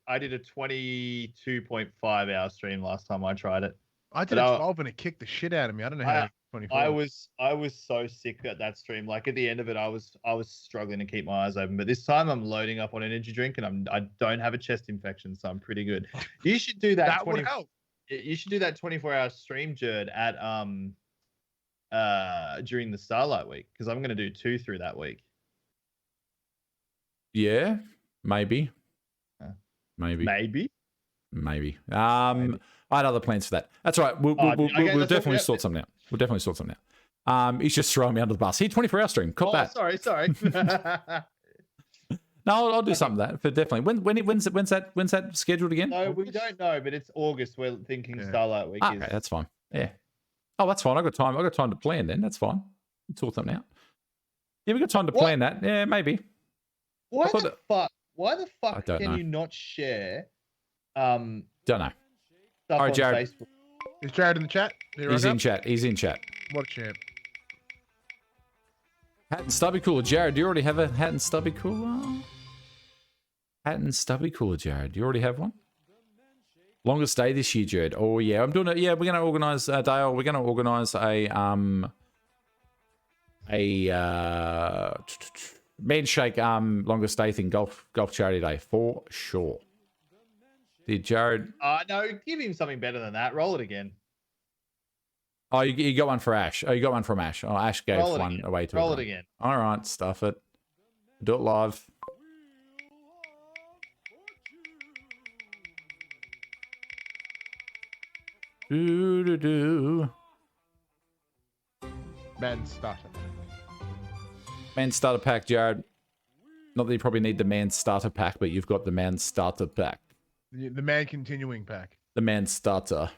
22.5 hour stream last time I tried it. I did a 12 and it kicked the shit out of me. I don't know how. 24. I was so sick at that stream. Like, at the end of it, I was struggling to keep my eyes open. But this time I'm loading up on energy drink, and I don't have a chest infection, so I'm pretty good. You should do that. That would help. You should do that 24-hour stream, Jerd, at during the Starlight week, because I'm going to do 2 through that week. Yeah, maybe. Maybe. I had other plans for that. That's all right. We'll definitely sort something out. We'll definitely sort something out. He's just throwing me under the bus. Here, 24-hour stream. Cop that. Sorry. No, I'll do something of that for definitely. When's that scheduled again? No, we don't know, but it's August. We're thinking Starlight Week. Okay, that's fine. Yeah. Oh, that's fine. I got time to plan then. That's fine. We'll sort something out. Yeah, we got time to plan that. Yeah, maybe. Why the fuck can you not share? Don't know. Stuff all right, Jared. On Facebook? Is Jared in the chat? He's in chat. He's in chat. What a champ. Hat and stubby cooler. Jared, do you already have a hat and stubby cooler? Hat and stubby cooler, Jared. Do you already have one? Longest day this year, Jared. Oh, yeah. I'm doing it. Yeah, we're going to organise, Dale, we're going to organise a man shake longest day thing, golf charity day, for sure. Did Jared... No, give him something better than that. Roll it again. Oh, you got one for Ash. Oh, you got one from Ash. Oh, Ash gave one away to Roll it again. All right, stuff it. Do it live. Man starter. Man starter pack, Jared. Not that you probably need the man starter pack, but you've got the man starter pack. The man continuing pack. The man starter.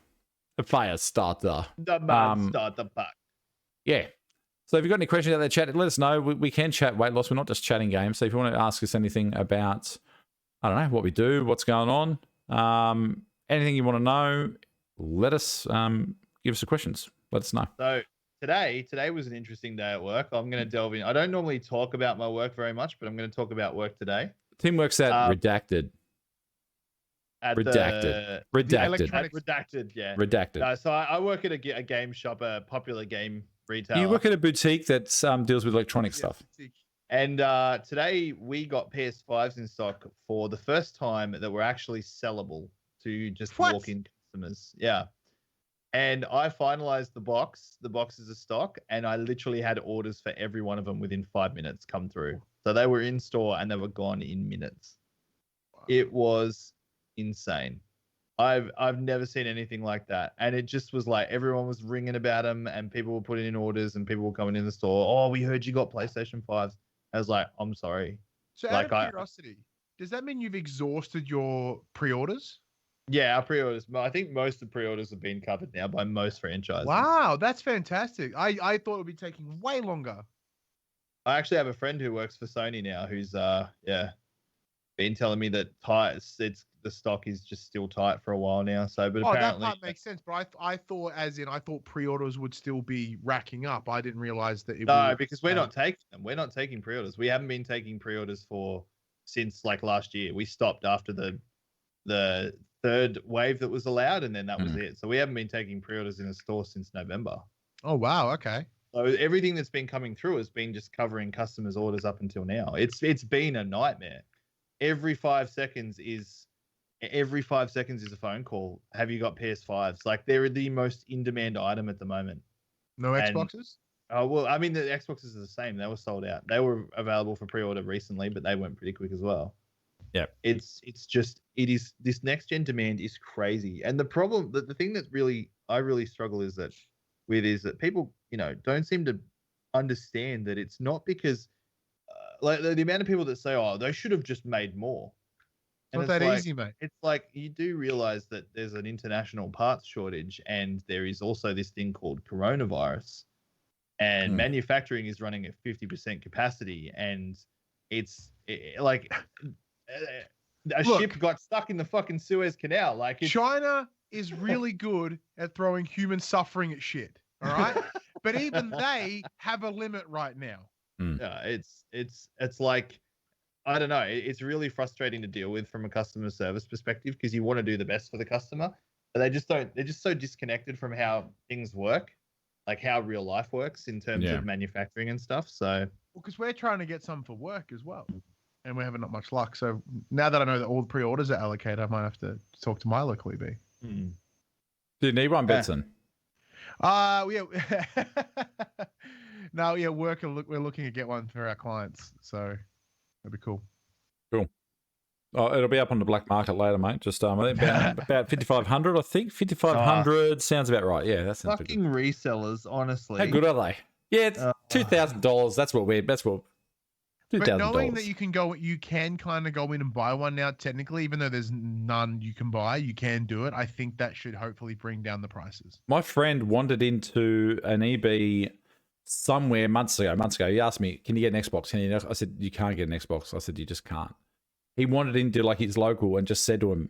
The fire starter. The man starter pack. Yeah. So if you've got any questions out there, chat, let us know. We can chat weight loss. We're not just chatting games. So if you want to ask us anything about, I don't know, what we do, what's going on, anything you want to know, let us give us the questions. Let us know. So today was an interesting day at work. I'm going to delve in. I don't normally talk about my work very much, but I'm going to talk about work today. Teamwork's at redacted. Redacted. Yeah. Redacted. So I work at a game shop, a popular game retailer. You work at a boutique that deals with electronic stuff. And today we got PS5s in stock for the first time that were actually sellable to just walk-in customers. Yeah. And I finalized the box. The boxes of stock, and I literally had orders for every one of them within 5 minutes come through. So they were in store and they were gone in minutes. Wow. It was insane. I've never seen anything like that. And it just was like everyone was ringing about them, and people were putting in orders, and people were coming in the store. Oh, we heard you got PlayStation 5s. I was like, I'm sorry. So out of curiosity, does that mean you've exhausted your pre-orders? Yeah, our pre-orders. I think most of the pre-orders have been covered now by most franchises. Wow, that's fantastic. I thought it would be taking way longer. I actually have a friend who works for Sony now who's been telling me that the stock is just still tight for a while now. So, but apparently that part makes sense. But I thought pre-orders would still be racking up. I didn't realize that. Because we're not taking them. We're not taking pre-orders. We haven't been taking pre-orders since like last year. We stopped after the third wave that was allowed, and then that was it. So we haven't been taking pre-orders in a store since November. Oh wow, okay. So everything that's been coming through has been just covering customers' orders up until now. It's been a nightmare. Every 5 seconds is a phone call. Have you got PS5s? Like they're the most in-demand item at the moment. No Xboxes? Oh well, I mean the Xboxes are the same. They were sold out. They were available for pre-order recently, but they went pretty quick as well. Yeah, it is this next gen demand is crazy, and the problem, the thing that I really struggle is that people don't seem to understand that it's not because like the amount of people that say, oh, they should have just made more. It's not that easy, mate. It's like you do realize that there's an international parts shortage, and there is also this thing called coronavirus, and manufacturing is running at 50% capacity, and it's like. Ship got stuck in the fucking Suez Canal. Like China is really good at throwing human suffering at shit. All right, but even they have a limit right now. Yeah, it's like I don't know. It's really frustrating to deal with from a customer service perspective because you want to do the best for the customer, but they just don't. They're just so disconnected from how things work, like how real life works in terms of manufacturing and stuff. So, because we're trying to get some for work as well. And we're having not much luck. So now that I know that all the pre-orders are allocated, I might have to talk to my local EB. Do you need one, Benson? Yeah. No, yeah, we're looking to get one for our clients. So that'd be cool. Oh, it'll be up on the black market later, mate. Just I think about 5,500. I think 5,500 sounds about right. Yeah, that sounds fucking good. Resellers, honestly. How good are they? Yeah, it's $2,000. That's what But knowing that you can kind of go in and buy one now, technically, even though there's none you can buy, you can do it. I think that should hopefully bring down the prices. My friend wandered into an EB somewhere months ago. He asked me, "Can you get an Xbox?" I said, "You can't get an Xbox." I said, "You just can't." He wandered into like his local and just said to him, "Do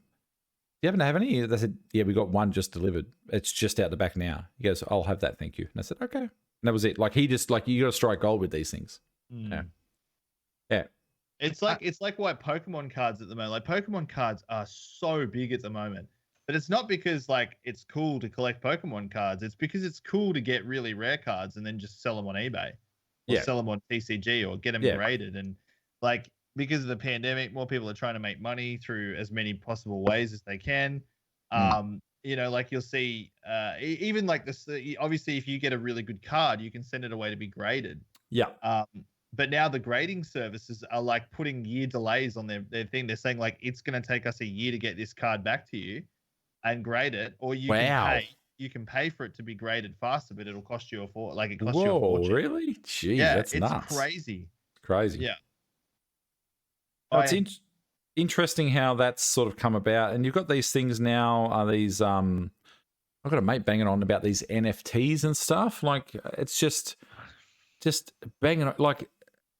you happen to have any?" They said, "Yeah, we got one just delivered. It's just out the back now." He goes, "I'll have that, thank you." And I said, "Okay." And that was it. Like he just like you got to strike gold with these things. Yeah. Yeah. It's like why Pokemon cards at the moment. Like Pokemon cards are so big at the moment. But it's not because like it's cool to collect Pokemon cards. It's because it's cool to get really rare cards and then just sell them on eBay. Or sell them on TCG or get them graded. And like because of the pandemic, more people are trying to make money through as many possible ways as they can. You know, like you'll see even like this obviously if you get a really good card, you can send it away to be graded. Yeah. But now the grading services are like putting year delays on their thing. They're saying like it's going to take us a year to get this card back to you and grade it, or you can pay for it to be graded faster, but it'll cost you a fortune. Really? Jeez, that's nuts. Crazy. Crazy. Yeah. It's interesting how that's sort of come about, and you've got these things now. These I've got a mate banging on about these NFTs and stuff. Like it's just banging on, like.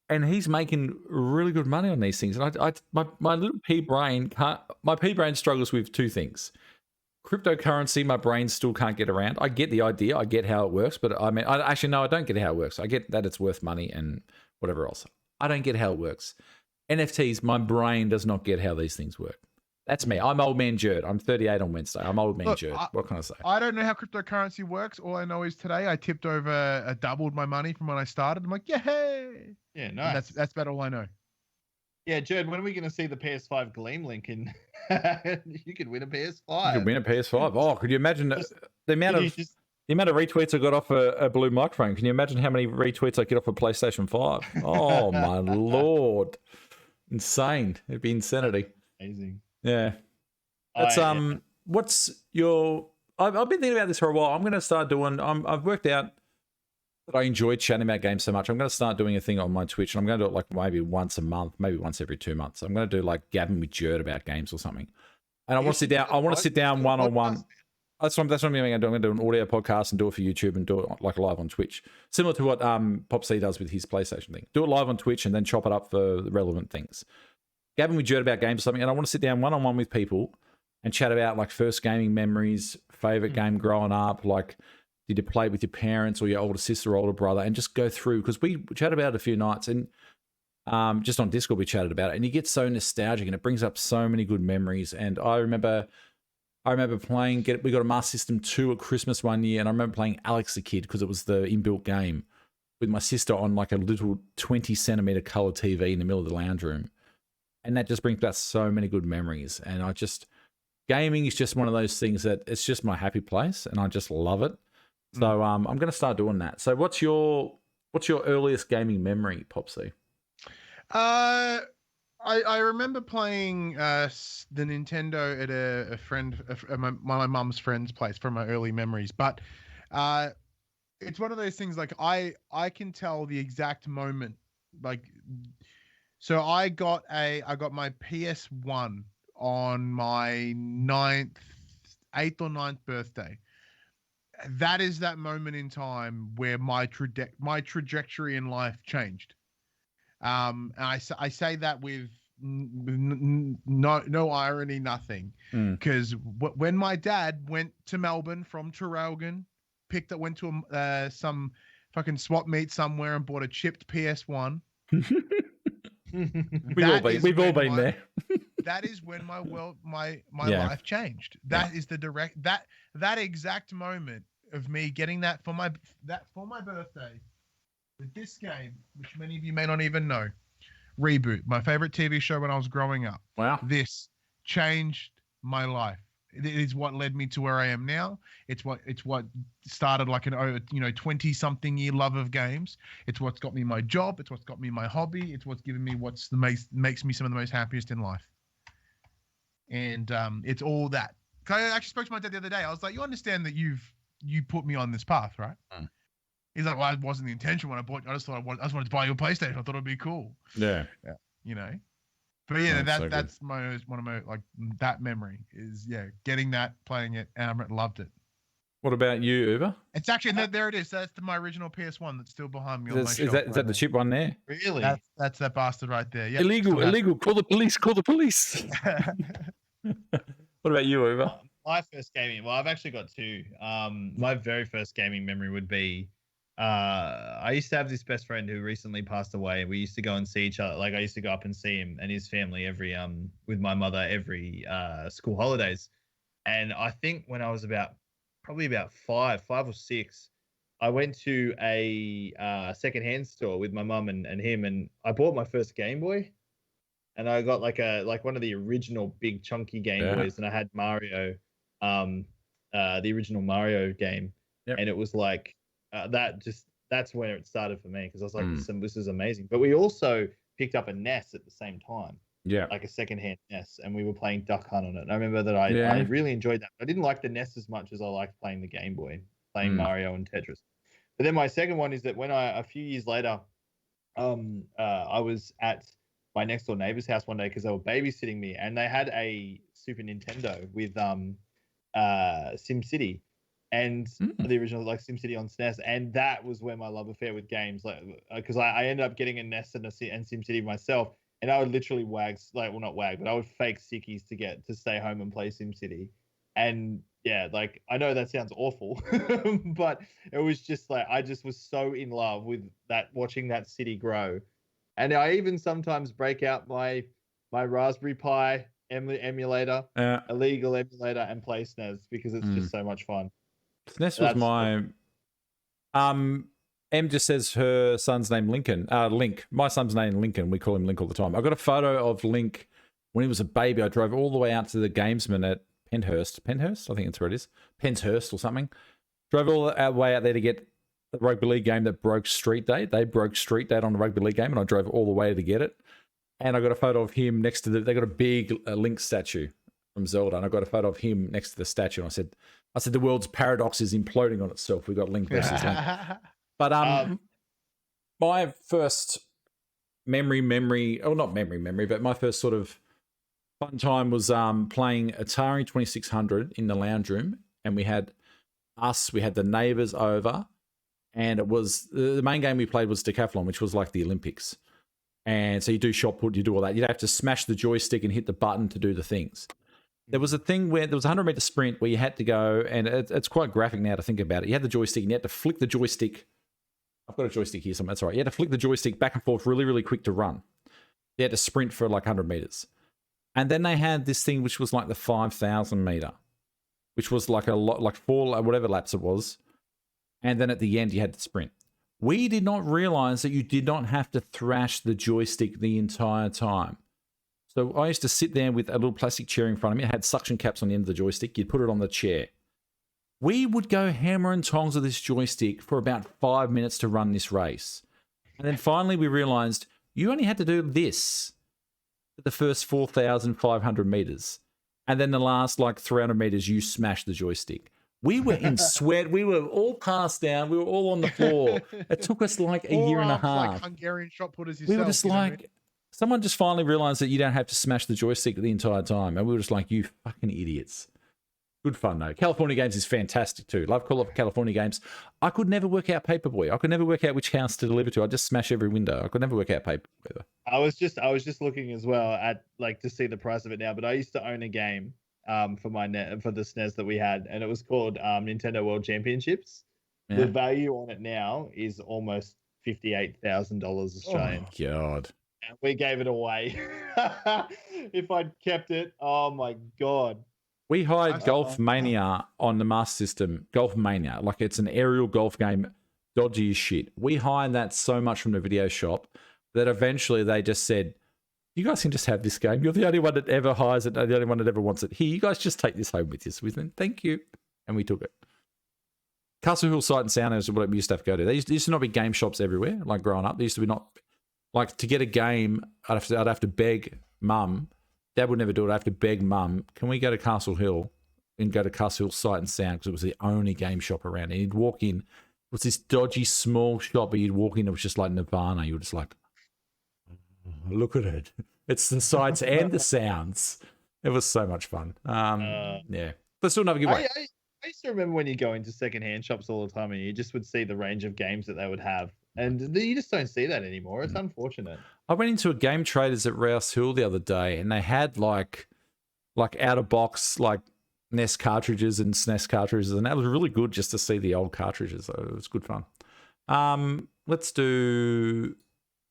And he's making really good money on these things. And my little pea brain struggles with two things. Cryptocurrency, my brain still can't get around. I get the idea. I get how it works. But I mean, I don't get how it works. I get that it's worth money and whatever else. I don't get how it works. NFTs, my brain does not get how these things work. That's me. I'm old man Jerd. I'm 38 on Wednesday. I'm old man Jerd. What can I say? I don't know how cryptocurrency works. All I know is today I tipped over, doubled my money from when I started. I'm like, hey. Yeah, nice. That's about all I know. Yeah, Jerd, when are we going to see the PS5 Gleam link? And you could win a PS5. You could win a PS5. Oh, could you imagine the amount of retweets I got off a blue microphone? Can you imagine how many retweets I get off a PlayStation 5? Oh my lord, insane! It'd be insanity. Amazing. Yeah. That's what's your I've been thinking about this for a while. I'm going to start doing I've worked out that I enjoy chatting about games so much. I'm going to start doing a thing on my Twitch, and I'm going to do it like maybe once a month, maybe once every 2 months. I'm going to do like gabbing with Jerd about games or something. And I want to sit down one-on-one. That's what I'm going to do. I'm going to do an audio podcast and do it for YouTube and do it like live on Twitch. Similar to what Pop C does with his PlayStation thing. Do it live on Twitch and then chop it up for the relevant things. Gabbing with Jerd about games or something, and I want to sit down one-on-one with people and chat about like first gaming memories, favorite game growing up, like did you play with your parents or your older sister or older brother, and just go through, because we chatted about it a few nights, and just on Discord we chatted about it, and you get so nostalgic and it brings up so many good memories. And I remember playing, we got a Master System 2 at Christmas one year, and I remember playing Alex the Kid because it was the inbuilt game with my sister on like a little 20 centimeter color TV in the middle of the lounge room. And that just brings back so many good memories. And gaming is just one of those things that it's just my happy place, and I just love it. So I'm going to start doing that. So what's your earliest gaming memory, Popsy? I remember playing the Nintendo at my mum's friend's place from my early memories. But it's one of those things, like I can tell the exact moment. Like, so I got my PS1 on my 8th or 9th birthday. That is that moment in time where my trajectory in life changed. And I say that with no irony, nothing. Because when my dad went to Melbourne from Traralgon, went to some fucking swap meet somewhere and bought a chipped PS1. We've all been there. That is when my life changed. That is that exact moment of me getting that for my birthday with this game, which many of you may not even know. Reboot, my favorite TV show when I was growing up. Wow. This changed my life. It is what led me to where I am now. It's what started like an 20-something year love of games. It's what's got me my job. It's what's got me my hobby. It's what's given me makes me some of the most happiest in life. and it's all that. I actually spoke to my dad the other day. I was like, you understand that you put me on this path, right? He's like, well, it wasn't the intention when I bought. I just wanted to buy you a PlayStation. I thought it'd be cool. Yeah. You know. But yeah, so that's one of my like that memory is getting that, playing it, and I loved it. What about you, Uber? It's actually there. It is. That's my original PS1 that's still behind me on my shelf. Is that the chip one there? Really? That's that bastard right there. Yep, Illegal. Call the police. What about you, Uber? My first gaming. Well, I've actually got two. My very first gaming memory would be, I used to have this best friend who recently passed away. We used to go and see each other. Like I used to go up and see him and his family every with my mother every school holidays. And I think when I was probably about five or six, I went to a secondhand store with my mum and him, and I bought my first Game Boy. And I got like one of the original big chunky Game Boys, and I had Mario, the original Mario game, and it was like that's where it started for me, because I was like, this is amazing. But we also picked up a NES at the same time, like a secondhand NES, and we were playing Duck Hunt on it. And I remember that I really enjoyed that. I didn't like the NES as much as I liked playing the Game Boy, playing Mario and Tetris. But then my second one is that when a few years later, I was at my next door neighbor's house one day because they were babysitting me, and they had a Super Nintendo with SimCity and the original like SimCity on SNES, and that was where my love affair with games, like because I ended up getting a NES and SimCity myself, and I would literally I would fake sickies to stay home and play SimCity, and like I know that sounds awful, but it was just like I just was so in love with that, watching that city grow. And I even sometimes break out my Raspberry Pi emulator, illegal emulator, and play SNES because it's just so much fun. SNES was my... Em just says her son's name Lincoln. Link. My son's name Lincoln. We call him Link all the time. I got a photo of Link when he was a baby. I drove all the way out to the Gamesman at Penhurst. I think that's where it is. Penshurst or something. Drove all the way out there to get the rugby league game that broke Street Date. They broke Street Date on the rugby league game, and I drove all the way to get it. And I got a photo of him next to they got a big Link statue from Zelda, and I got a photo of him next to the statue. And I said the world's paradox is imploding on itself. We got Link versus Link. But my first not memory, but my first sort of fun time was playing Atari 2600 in the lounge room, and we had the neighbors over. And it was the main game we played was Decathlon, which was like the Olympics. And so you do shot put, you do all that. You'd have to smash the joystick and hit the button to do the things. There was a thing where there was a 100-meter sprint where you had to go, and it's quite graphic now to think about it. You had the joystick and you had to flick the joystick. I've got a joystick here somewhere. That's all right. You had to flick the joystick back and forth really, really quick to run. You had to sprint for like 100 meters. And then they had this thing which was like the 5,000 meter, which was like like 4 whatever laps it was. And then at the end, you had to sprint. We did not realize that you did not have to thrash the joystick the entire time. So I used to sit there with a little plastic chair in front of me. It had suction caps on the end of the joystick. You'd put it on the chair. We would go hammer and tongs with this joystick for about 5 minutes to run this race. And then finally we realized you only had to do this for the first 4,500 meters. And then the last like 300 meters, you smashed the joystick. We were in sweat. We were all passed down. We were all on the floor. It took us like a year and a half. Like Hungarian shot putters yourself. We were just like, someone just finally realized that you don't have to smash the joystick the entire time. And we were just like, you fucking idiots. Good fun, though. California Games is fantastic, too. Love Call of California Games. I could never work out Paperboy. I could never work out which house to deliver to. I'd just smash every window. I could never work out Paperboy, though. I was just looking as well at, like, to see the price of it now, but I used to own a game for the SNES that we had, and it was called Nintendo World Championships. Yeah. The value on it now is almost $58,000 Australian. Oh, God. And we gave it away. If I'd kept it, oh, my God. We hired Golf Mania on the Master System. Golf Mania, like it's an aerial golf game, dodgy as shit. We hired that so much from the video shop that eventually they just said, you guys can just have this game. You're the only one that ever hires it, the only one that ever wants it. Here, you guys just take this home with you. So we said, thank you. And we took it. Castle Hill Sight and Sound is what we used to have to go to. There used to not be game shops everywhere, like growing up. There used to be not, like to get a game, I'd have to beg mum Dad would never do it. I have to beg Mum, can we go to Castle Hill and go to Castle Hill Sight and Sound because it was the only game shop around. And he'd walk in. It was this dodgy small shop, but you'd walk in, it was just like Nirvana. You were just like, look at it. It's the sights and the sounds. It was so much fun. Yeah. But still another giveaway. I used to remember when you go into secondhand shops all the time and you just would see the range of games that they would have. And you just don't see that anymore. It's unfortunate. I went into a Game Traders at Rouse Hill the other day and they had like out of box, like NES cartridges and SNES cartridges. And that was really good just to see the old cartridges. So it was good fun. Let's do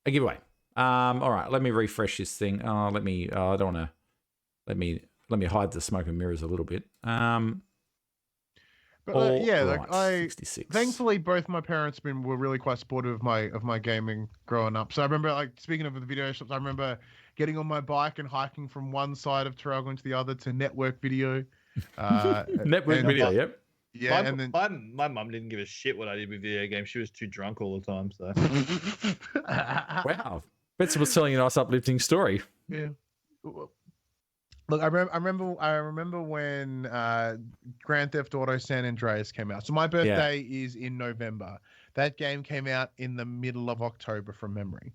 a giveaway. All right, let me refresh this thing. I don't want to, let me hide the smoke and mirrors a little bit. But yeah, right, like I 66. thankfully both my parents were really quite supportive of my gaming growing up. So I remember, like, speaking of the video shops, I remember getting on my bike and hiking from one side of Traralgon to the other to Network Video. Network Video, yep. Yeah, my mum didn't give a shit what I did with video games. She was too drunk all the time. So wow, Betsy was telling a nice uplifting story. Yeah. Look, I remember when Grand Theft Auto San Andreas came out. So my birthday is in November. That game came out in the middle of October from memory.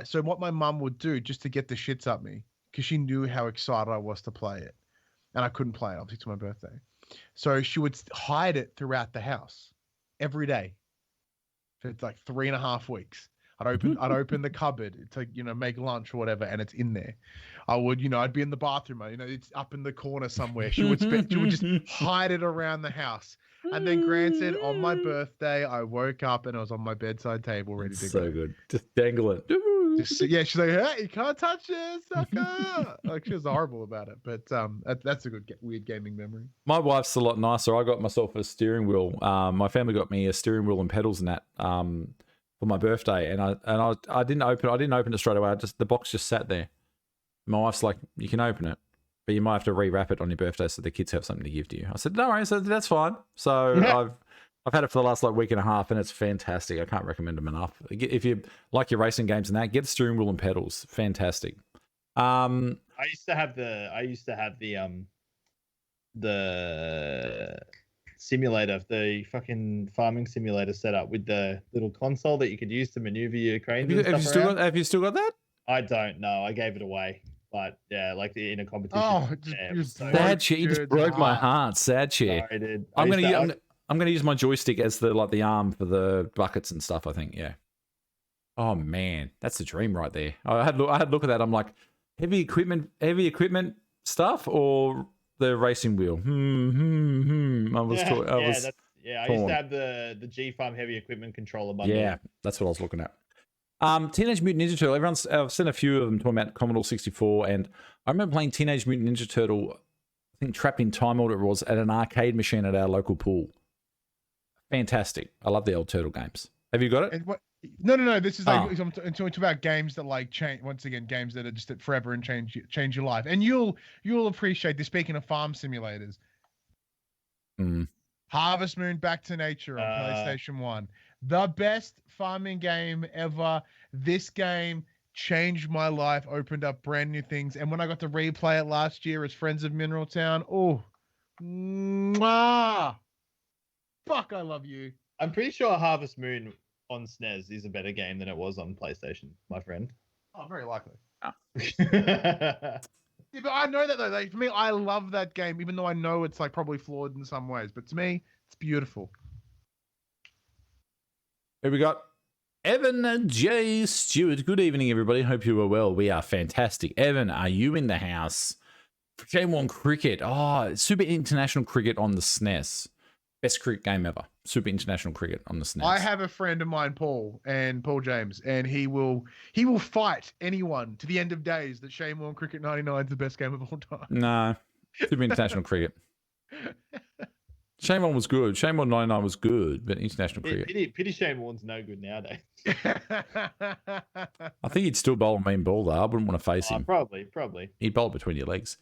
So what my mum would do just to get the shits up me, because she knew how excited I was to play it, and I couldn't play it obviously to my birthday. So she would hide it throughout the house every day for like 3.5 weeks. I'd open the cupboard to, make lunch or whatever, and it's in there. I would, I'd be in the bathroom, it's up in the corner somewhere. She would just hide it around the house. And then granted, on my birthday, I woke up and it was on my bedside table ready to go. So good. Just dangle it. Yeah, she's like, hey, you can't touch it, sucker. Like, she was horrible about it. But that's a good, weird gaming memory. My wife's a lot nicer. I got myself a steering wheel. My family got me a steering wheel and pedals and that for my birthday, and I didn't open it straight away. The box just sat there. My wife's like, you can open it, but you might have to rewrap it on your birthday so the kids have something to give to you. I said, no worries, so that's fine. So I've had it for the last week and a half, and it's fantastic. I can't recommend them enough. If you like your racing games and that, get the steering wheel and pedals. Fantastic. I used to have the simulator, the fucking farming simulator set up with the little console that you could use to maneuver your cranes. Have you still got that? I don't know. I gave it away. But yeah, like in a competition. Oh, sad shit! You just broke my heart. Sad shit. Sorry, dude. I'm gonna use my joystick as the arm for the buckets and stuff. I think, yeah. Oh man, that's a dream right there. I had a look at that. I'm like, heavy equipment stuff or the racing wheel. I used to have the G Farm heavy equipment controller button. Yeah, that's what I was looking at. Teenage Mutant Ninja Turtle. I've seen a few of them talking about Commodore 64, and I remember playing Teenage Mutant Ninja Turtle, I think Trapped in Time Order it was, at an arcade machine at our local pool. Fantastic. I love the old Turtle games. Have you got it? No. This is like I'm talking about games that like change. Once again, games that are just at forever and change your life. And you'll appreciate this. Speaking of farm simulators, Harvest Moon: Back to Nature on PlayStation 1. The best farming game ever. This game changed my life, opened up brand new things. And when I got to replay it last year as Friends of Mineral Town, fuck, I love you. I'm pretty sure Harvest Moon on SNES is a better game than it was on PlayStation, my friend. Oh, very likely. Yeah, but I know that though. Like, for me, I love that game, even though I know it's like probably flawed in some ways. But to me, it's beautiful. Here we got Evan J. Stewart. Good evening, everybody. Hope you are well. We are fantastic. Evan, are you in the house? Game on cricket. Oh, Super International Cricket on the SNES. Best cricket game ever. Super International Cricket on the SNES. I have a friend of mine, Paul James, and he will fight anyone to the end of days that Shane Warne Cricket 99 is the best game of all time. No, Super International Cricket. Shane Warne was good. Shane Warne 99 was good, but International Cricket. Pity Shane Warne's no good nowadays. I think he'd still bowl a mean ball, though. I wouldn't want to face him. Probably. He'd bowl between your legs.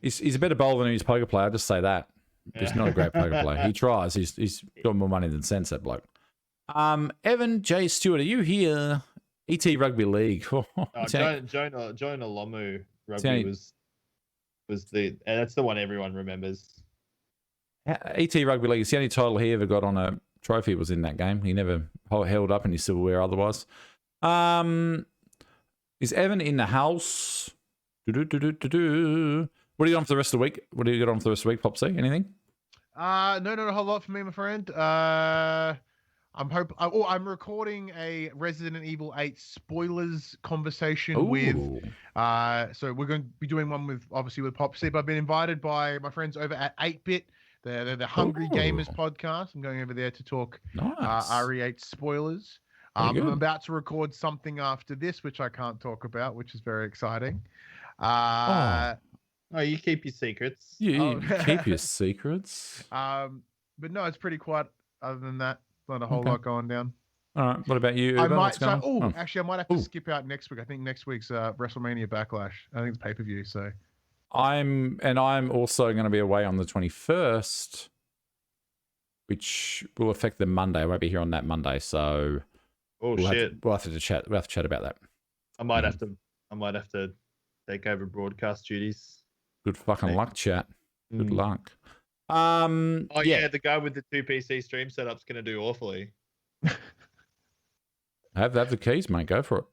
He's a better bowler than he's a poker player. I'll just say that. He's not a great poker player. He tries. He's got more money than sense, that bloke. Evan J. Stewart, are you here? ET Rugby League. Jonah Lomu Rugby was the that's the one everyone remembers. ET Rugby League. It's the only title he ever got on a trophy was in that game. He never held up any silverware otherwise. Is Evan in the house? What are you on for the rest of the week? What do you got on for the rest of the week, Popsy? Anything? No, not a whole lot for me, my friend. I'm recording a Resident Evil 8 spoilers conversation with. So we're going to be doing one with Popsy. But I've been invited by my friends over at 8-Bit. They're the Hungry Gamers podcast. I'm going over there to talk RE8 spoilers. I'm about to record something after this, which I can't talk about, which is very exciting. You keep your secrets. You keep your secrets. But no, it's pretty quiet. Other than that, not a whole lot going down. All right. What about you, Uber? Actually, I might have to skip out next week. I think next week's WrestleMania Backlash. I think it's pay-per-view. So I'm also going to be away on the 21st, which will affect the Monday. I won't be here on that Monday, so we'll have to chat. We'll have to chat about that. I might have to take over broadcast duties. Good fucking luck, chat. Good luck. The guy with the 2 PC stream setup's going to do awfully. Have the keys, mate. Go for it.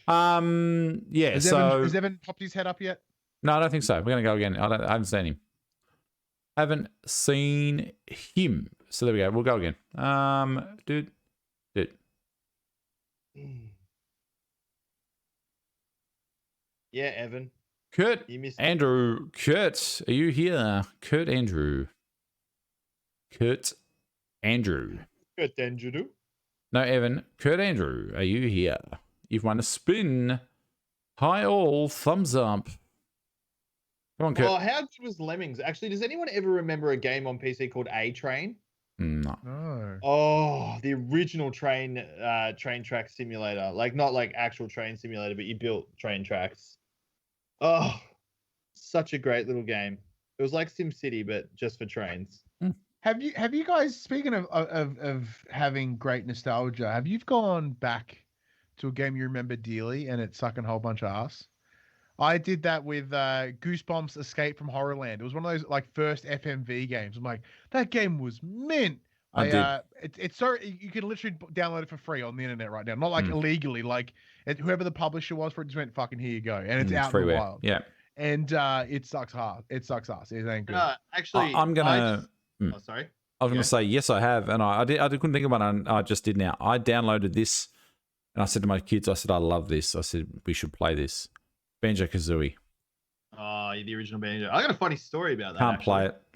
Has Evan popped his head up yet? No, I don't think so. We're going to go again. I haven't seen him. Haven't seen him. So there we go. We'll go again. Dude. Yeah, Evan. Kurt, Andrew, Kurt, are you here? Kurt Andrew. No, Evan. Kurt Andrew, are you here? You've won a spin. Hi all, thumbs up. Come on, Kurt. Well, how good was Lemmings? Actually, does anyone ever remember a game on PC called A-Train? No. Oh, the original train track simulator. Like, not like actual train simulator, but you built train tracks. Oh, such a great little game. It was like SimCity, but just for trains. Have you guys, speaking of having great nostalgia, have you gone back to a game you remember dearly and it's sucking a whole bunch of ass? I did that with Goosebumps Escape from Horrorland. It was one of those like first FMV games. I'm like, that game was mint. It's so you can literally download it for free on the internet right now. Not like illegally, like whoever the publisher was for it just went, fucking here you go. And it's out in the wild. Yeah. And it sucks hard. It sucks ass. It ain't good. Actually, I'm gonna sorry. I was gonna say yes, I have, and I couldn't think of one, and I just did now. I downloaded this and I said to my kids, I said, I love this. I said we should play this. Banjo-Kazooie. The original Banjo. I got a funny story about that.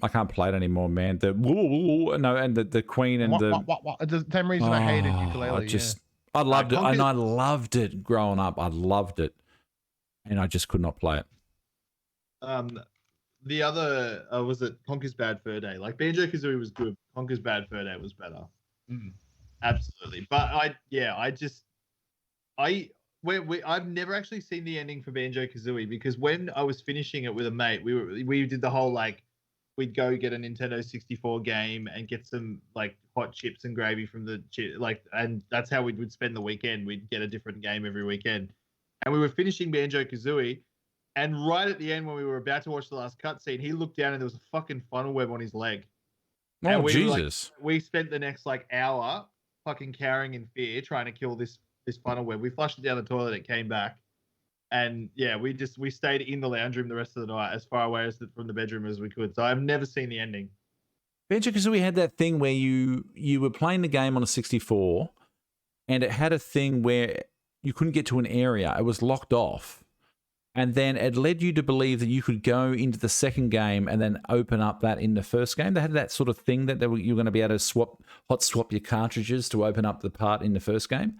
I can't play it anymore, man. The Queen and the same reason I hated ukulele. I loved it, and I loved it growing up. I loved it, and I just could not play it. The other was it Conker's Bad Fur Day. Like Banjo-Kazooie was good. Conker's Bad Fur Day was better. Absolutely, but I've never actually seen the ending for Banjo-Kazooie because when I was finishing it with a mate, we did the whole like we'd go get a Nintendo 64 game and get some like hot chips and gravy from the and that's how we would spend the weekend. We'd get a different game every weekend, and we were finishing Banjo-Kazooie, and right at the end when we were about to watch the last cutscene, he looked down and there was a fucking funnel web on his leg. Oh, Jesus! We spent the next like hour fucking cowering in fear trying to kill this funnel web. We flushed it down the toilet, it came back, and yeah, we stayed in the lounge room the rest of the night, as far away from the bedroom as we could. So I've never seen the ending. Banjo-Kazooie had that thing where you were playing the game on a 64, and it had a thing where you couldn't get to an area; it was locked off, and then it led you to believe that you could go into the second game and then open up that in the first game. They had that sort of thing that you were going to be able to hot swap your cartridges to open up the part in the first game.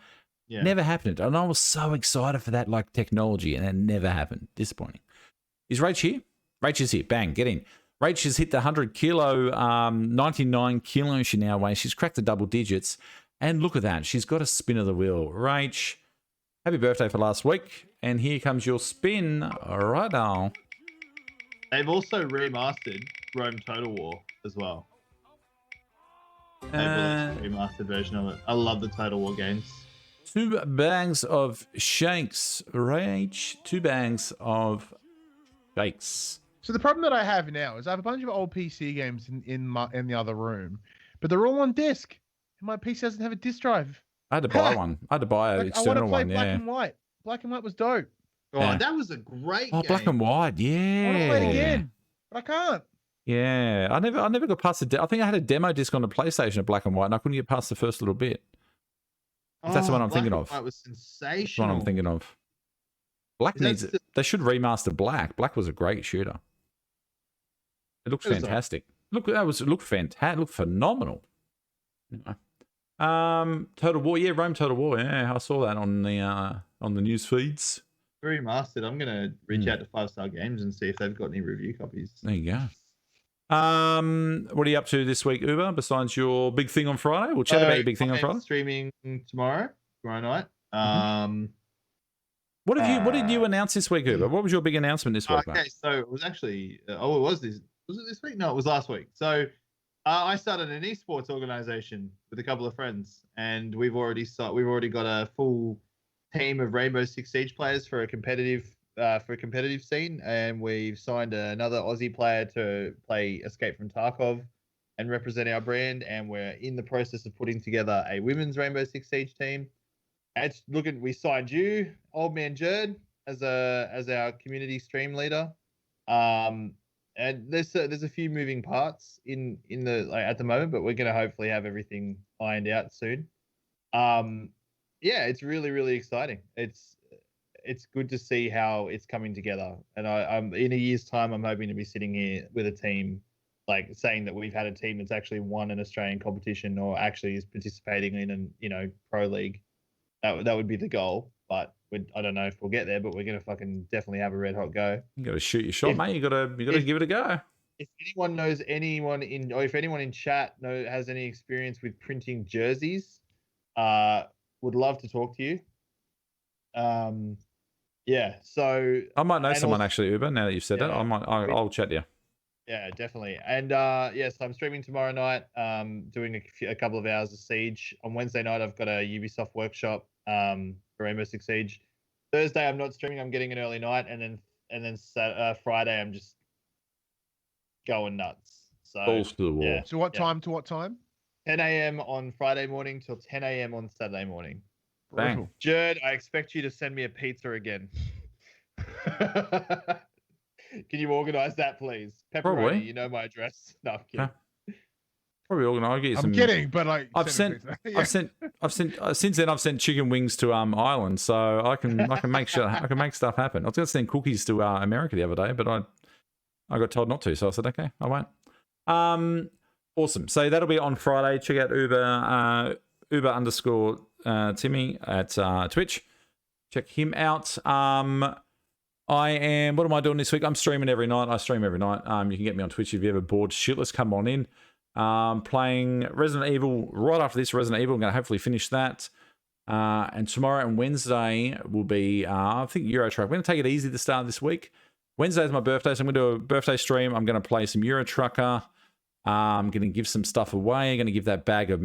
Yeah. Never happened. And I was so excited for that like technology, and it never happened. Disappointing. Is Rach here? Rach is here. Bang, get in. Rach has hit the 100 kilo, 99 kilos she now weighs. She's cracked the double digits. And look at that. She's got a spin of the wheel. Rach, happy birthday for last week. And here comes your spin right now. They've also remastered Rome Total War as well. They've released a remastered version of it. I love the Total War games. 2 bags of shakes. Rage. 2 bags of shakes. So the problem that I have now is I have a bunch of old PC games in the other room, but they're all on disc, and my PC doesn't have a disc drive. I had to buy one. I had to buy an external one. Black Yeah. and White. Black and White was dope. Oh, Yeah. that was a great game. Black and White. Yeah. I want to play it again, but I can't. Yeah. I never got past I think I had a demo disc on the PlayStation of Black and White, and I couldn't get past the first little bit. That's the one I'm thinking of. That was sensational. That's the one I'm thinking of. Black needs it. They should remaster Black. Black was a great shooter. It looked fantastic. It looked fantastic. It looked phenomenal. Anyway. Total War, yeah, Rome Total War, yeah, I saw that on the news feeds. Remastered. I'm gonna reach out to 5-Star Games and see if they've got any review copies. There you go. What are you up to this week, Uber? Besides your big thing on Friday, we'll chat about your big thing on Friday. Streaming tomorrow night. What did you announce this week, Uber? What was your big announcement this week? Okay, so it was actually was it this week? No, it was last week. So I started an esports organization with a couple of friends, and we've already got a full team of Rainbow Six Siege players for a competitive scene, and we've signed another Aussie player to play Escape from Tarkov and represent our brand, and we're in the process of putting together a women's Rainbow Six Siege team. We signed you, Old Man Jerd, as our community stream leader. And there's a few moving parts in the at the moment, but we're gonna hopefully have everything ironed out soon. Yeah, it's really, really exciting. It's good to see how it's coming together. And I'm in a year's time, I'm hoping to be sitting here with a team, like saying that we've had a team that's actually won an Australian competition or actually is participating in an pro league. That would be the goal, but I don't know if we'll get there. But we're gonna fucking definitely have a red hot go. You got to shoot your shot, mate. You got to give it a go. If anyone knows if anyone in chat has any experience with printing jerseys, would love to talk to you. Yeah. So I might know someone actually, Uber. Now that you've said that, I'll chat to you. Yeah, definitely. And yes, I'm streaming tomorrow night. Doing a couple of hours of Siege. On Wednesday night, I've got a Ubisoft workshop for Rainbow Six Siege. Thursday, I'm not streaming. I'm getting an early night, and then Friday, I'm just going nuts. So balls to the wall. Yeah, so what time to what time? 10 a.m. on Friday morning till 10 a.m. on Saturday morning. Bang. Jerd, I expect you to send me a pizza again. Can you organise that, please? Pepperoni, Probably. you know my address. No, I'm kidding. Probably organise. I'm kidding, but like since then I've sent chicken wings to Ireland, so I can make stuff happen. I was going to send cookies to America the other day, but I got told not to, so I said okay, I won't. Awesome. So that'll be on Friday. Check out Uber Timmy at Twitch. Check him out. What am I doing this week? I'm streaming every night. I stream every night. You can get me on Twitch if you're ever bored shitless. Come on in. Playing Resident Evil right after this. Resident Evil. I'm going to hopefully finish that. And tomorrow and Wednesday will be, I think, Euro Truck. We're going to take it easy to start this week. Wednesday is my birthday, so I'm going to do a birthday stream. I'm going to play some Euro Trucker. I'm going to give some stuff away. I'm going to give that bag of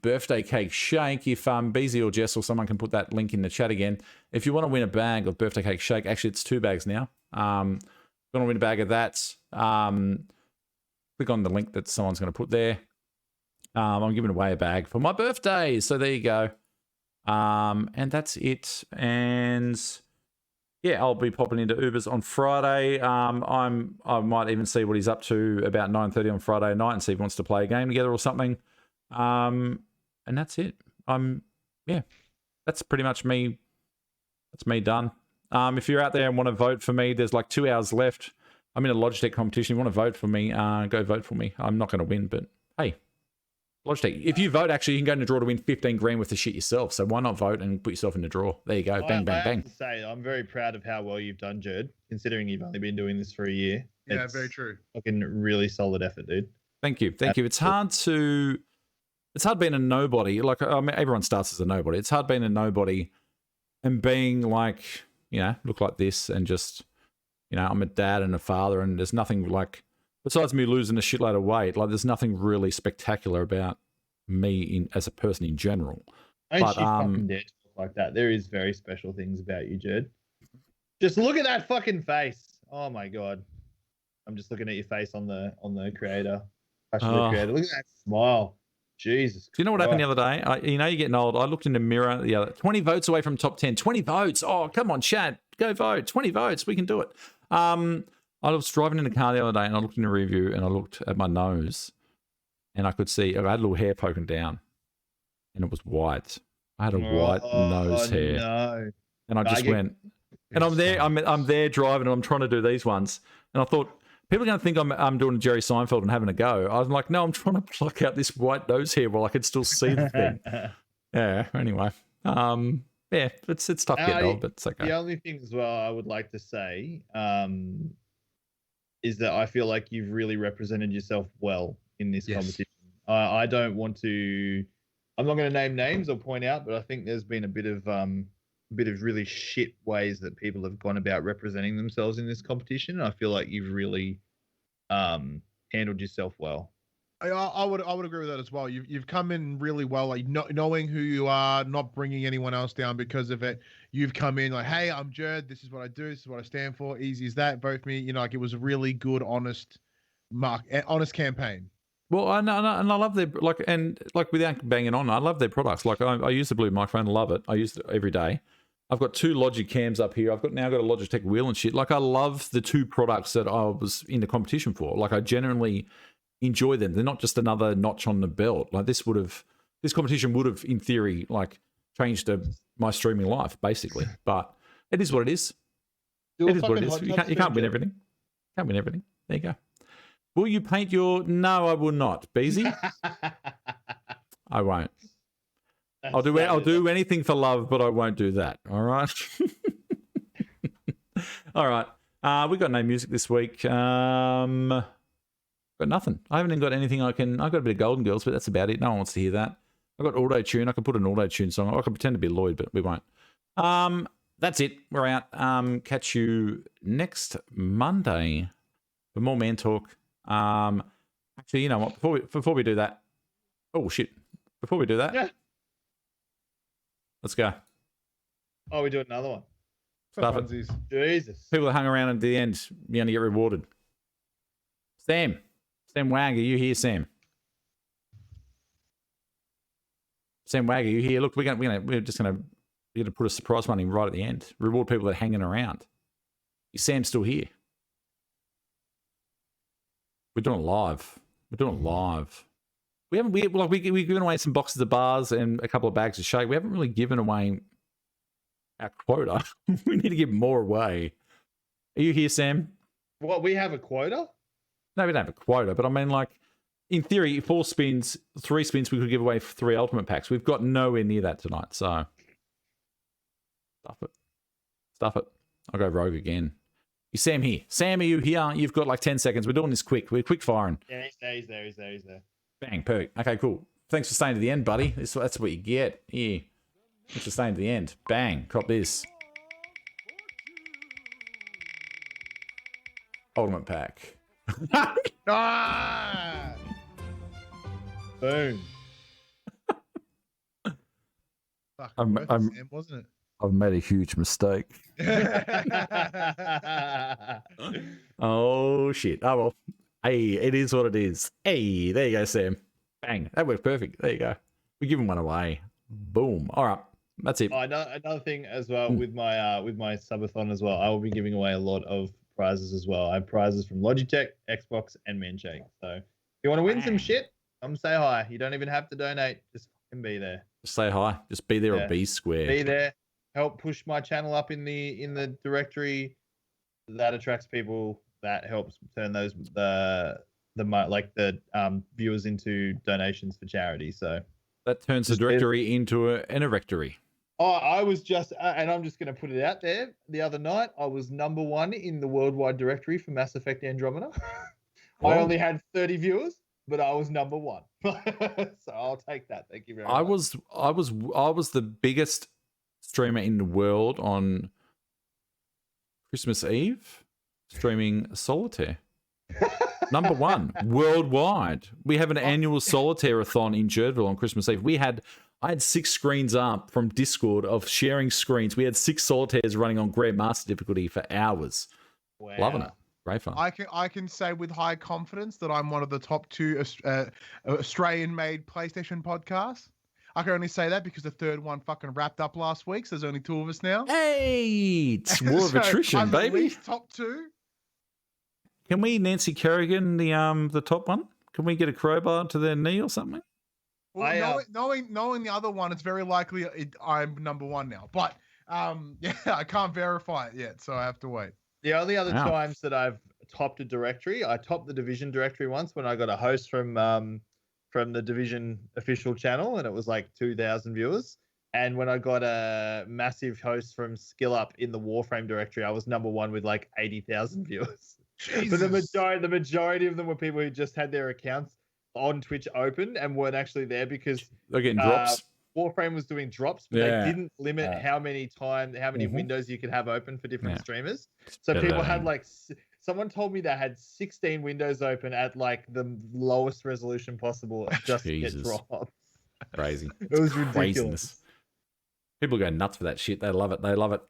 birthday cake shake. If BZ or Jess or someone can put that link in the chat again. If you want to win a bag of birthday cake shake, actually it's 2 bags now. Going to win a bag of that. Click on the link that someone's going to put there. I'm giving away a bag for my birthday. So there you go. And that's it. And yeah, I'll be popping into Uber's on Friday. I might even see what he's up to about 9:30 on Friday night and see if he wants to play a game together or something. And that's it. That's pretty much me. That's me done. If you're out there and want to vote for me, there's like 2 hours left. I'm in a Logitech competition. If you want to vote for me, go vote for me. I'm not going to win, but hey, Logitech. If you vote, actually, you can go in the draw to win 15 grand worth of shit yourself. So why not vote and put yourself in the draw? There you go. Bang, bang, bang. I have to say, I'm very proud of how well you've done, Jerd, considering you've only been doing this for a year. Yeah, very true. Fucking really solid effort, dude. Thank you. It's hard being a nobody. Like, I mean, everyone starts as a nobody. It's hard being a nobody and being like, look like this and just, I'm a dad and a father and there's nothing like, besides me losing a shitload of weight, like there's nothing really spectacular about me as a person in general. Ain't But she fucking dead like that? There is very special things about you, Jed. Just look at that fucking face. Oh my god. I'm just looking at your face on the creator. The creator. Look at that smile. Jesus. Do you know what happened the other day? You're getting old. I looked in the mirror the other 20 votes away from top 10. 20 votes. Oh, come on, chat. Go vote. 20 votes. We can do it. I was driving in the car the other day and I looked in the review and I looked at my nose and I could see I had a little hair poking down and it was white. I had a white nose hair. No. And I just went, and I'm there driving and I'm trying to do these ones. And I thought, people are going to think I'm doing Jerry Seinfeld and having a go. I was like, no, I'm trying to pluck out this white nose hair while I could still see the thing. Yeah, anyway. Yeah, it's tough getting old, but it's okay. The only thing as well I would like to say is that I feel like you've really represented yourself well in this competition. I don't want to... I'm not going to name names or point out, but I think there's been a bit of really shit ways that people have gone about representing themselves in this competition. I feel like you've really handled yourself well. I would agree with that as well. You've come in really well, like knowing who you are, not bringing anyone else down because of it. You've come in like, hey, I'm Jerd. This is what I do. This is what I stand for. Easy as that. Vote for me. You know, like it was a really good, honest campaign. Well, and I love their without banging on, I love their products. Like I use the blue microphone, love it. I use it every day. I've got 2 Logic cams up here. I've now got a Logitech wheel and shit. Like I love the 2 products that I was in the competition for. Like I genuinely enjoy them. They're not just another notch on the belt. Like this competition would have, in theory, like changed my streaming life basically. But it is what it is. It is what it is. You can't win everything. Can't win everything. There you go. Will you paint your... No, I will not. Beezy? I won't. I'll do anything for love, but I won't do that. All right? All right. We got no music this week. Got nothing. I haven't even got anything I've got a bit of Golden Girls, but that's about it. No one wants to hear that. I've got auto-tune. I could put an auto-tune song. I could pretend to be Lloyd, but we won't. That's it. We're out. Catch you next Monday for more Man Talk. Actually, you know what? Before we do that, oh shit! Before we do that, let's go. Oh, we do another one. Stuff it. Jesus. People that hung around at the end, you're gonna get rewarded. Sam Wag, are you here, Sam? Sam Wag, are you here? Look, we're gonna put a surprise money right at the end. Reward people that are hanging around. Is Sam still here? We're doing it live. We've given away some boxes of bars and a couple of bags of shake. We haven't really given away our quota. We need to give more away. Are you here, Sam? What, we have a quota? No, we don't have a quota, but I mean, like, in theory, 3 spins, we could give away 3 ultimate packs. We've got nowhere near that tonight, so stuff it. I'll go rogue again. Is Sam here? Sam, are you here? You've got like 10 seconds. We're doing this quick. We're quick firing. Yeah, he's there. Bang, perfect. Okay, cool. Thanks for staying to the end, buddy. That's what you get. Yeah. Thanks for staying to the end. Bang, cop this. Ultimate pack. Ah! Boom. Fucking Sam, wasn't it? I've made a huge mistake. Oh, shit. Oh, well. Hey, it is what it is. Hey, there you go, Sam. Bang. That worked perfect. There you go. We're giving one away. Boom. All right. That's it. Oh, another thing as well with my subathon as well. I will be giving away a lot of prizes as well. I have prizes from Logitech, Xbox, and Manshake. So if you want to win some shit, come say hi. You don't even have to donate. Just fucking be there. Just say hi. Just be there or be square. Be there. Help push my channel up in the directory. That attracts people. That helps turn those the viewers into donations for charity. So that turns the directory into an erectory. Oh, I was just, and I'm just going to put it out there. The other night, I was #1 in the worldwide directory for Mass Effect Andromeda. I only had 30 viewers, but I was #1. So I'll take that. Thank you very much. I was the biggest streamer in the world on Christmas Eve, streaming Solitaire. #1 worldwide. We have an annual Solitaire-a-thon in Jerdville on Christmas Eve. We had I had 6 screens up from Discord of sharing screens. We had 6 solitaires running on Grandmaster difficulty for hours. Wow. Loving it. Great fun. I can say with high confidence that I'm one of the top 2 Australian-made PlayStation podcasts. I can only say that because the third one fucking wrapped up last week, so there's only 2 of us now. Hey, it's war of So attrition, I'm baby. At least top 2. Can we Nancy Kerrigan the top one? Can we get a crowbar to their knee or something? Well, knowing the other one, it's very likely I'm number 1 now. But yeah, I can't verify it yet, so I have to wait. The only other times that I've topped a directory, I topped the Division directory once when I got a host from the Division official channel, and it was like 2,000 viewers. And when I got a massive host from Skill Up in the Warframe directory, I was number 1 with like 80,000 viewers. But the majority of them were people who just had their accounts on Twitch open and weren't actually there because they're getting drops. Warframe was doing drops, but they didn't limit how many windows you could have open for different streamers. So people had like, someone told me they had 16 windows open at like the lowest resolution possible just to get drops. Crazy. It was ridiculous. Craziness. People go nuts for that shit. They love it. They love it.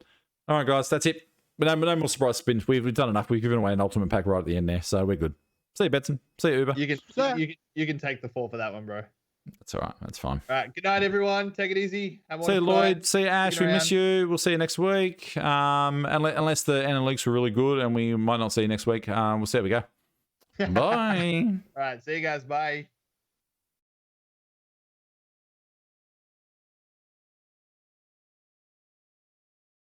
All right, guys, that's it. But no more surprise spins. We've done enough. We've given away an ultimate pack right at the end there, so we're good. See you, Betson. See you, Uber. You can take the 4 for that one, bro. That's all right. That's fine. All right. Good night, everyone. Take it easy. See you, Lloyd. See you, Ash. We miss you. We'll see you next week. Unless the analytics were really good and we might not see you next week. We'll see how we go. Bye. All right. See you guys. Bye.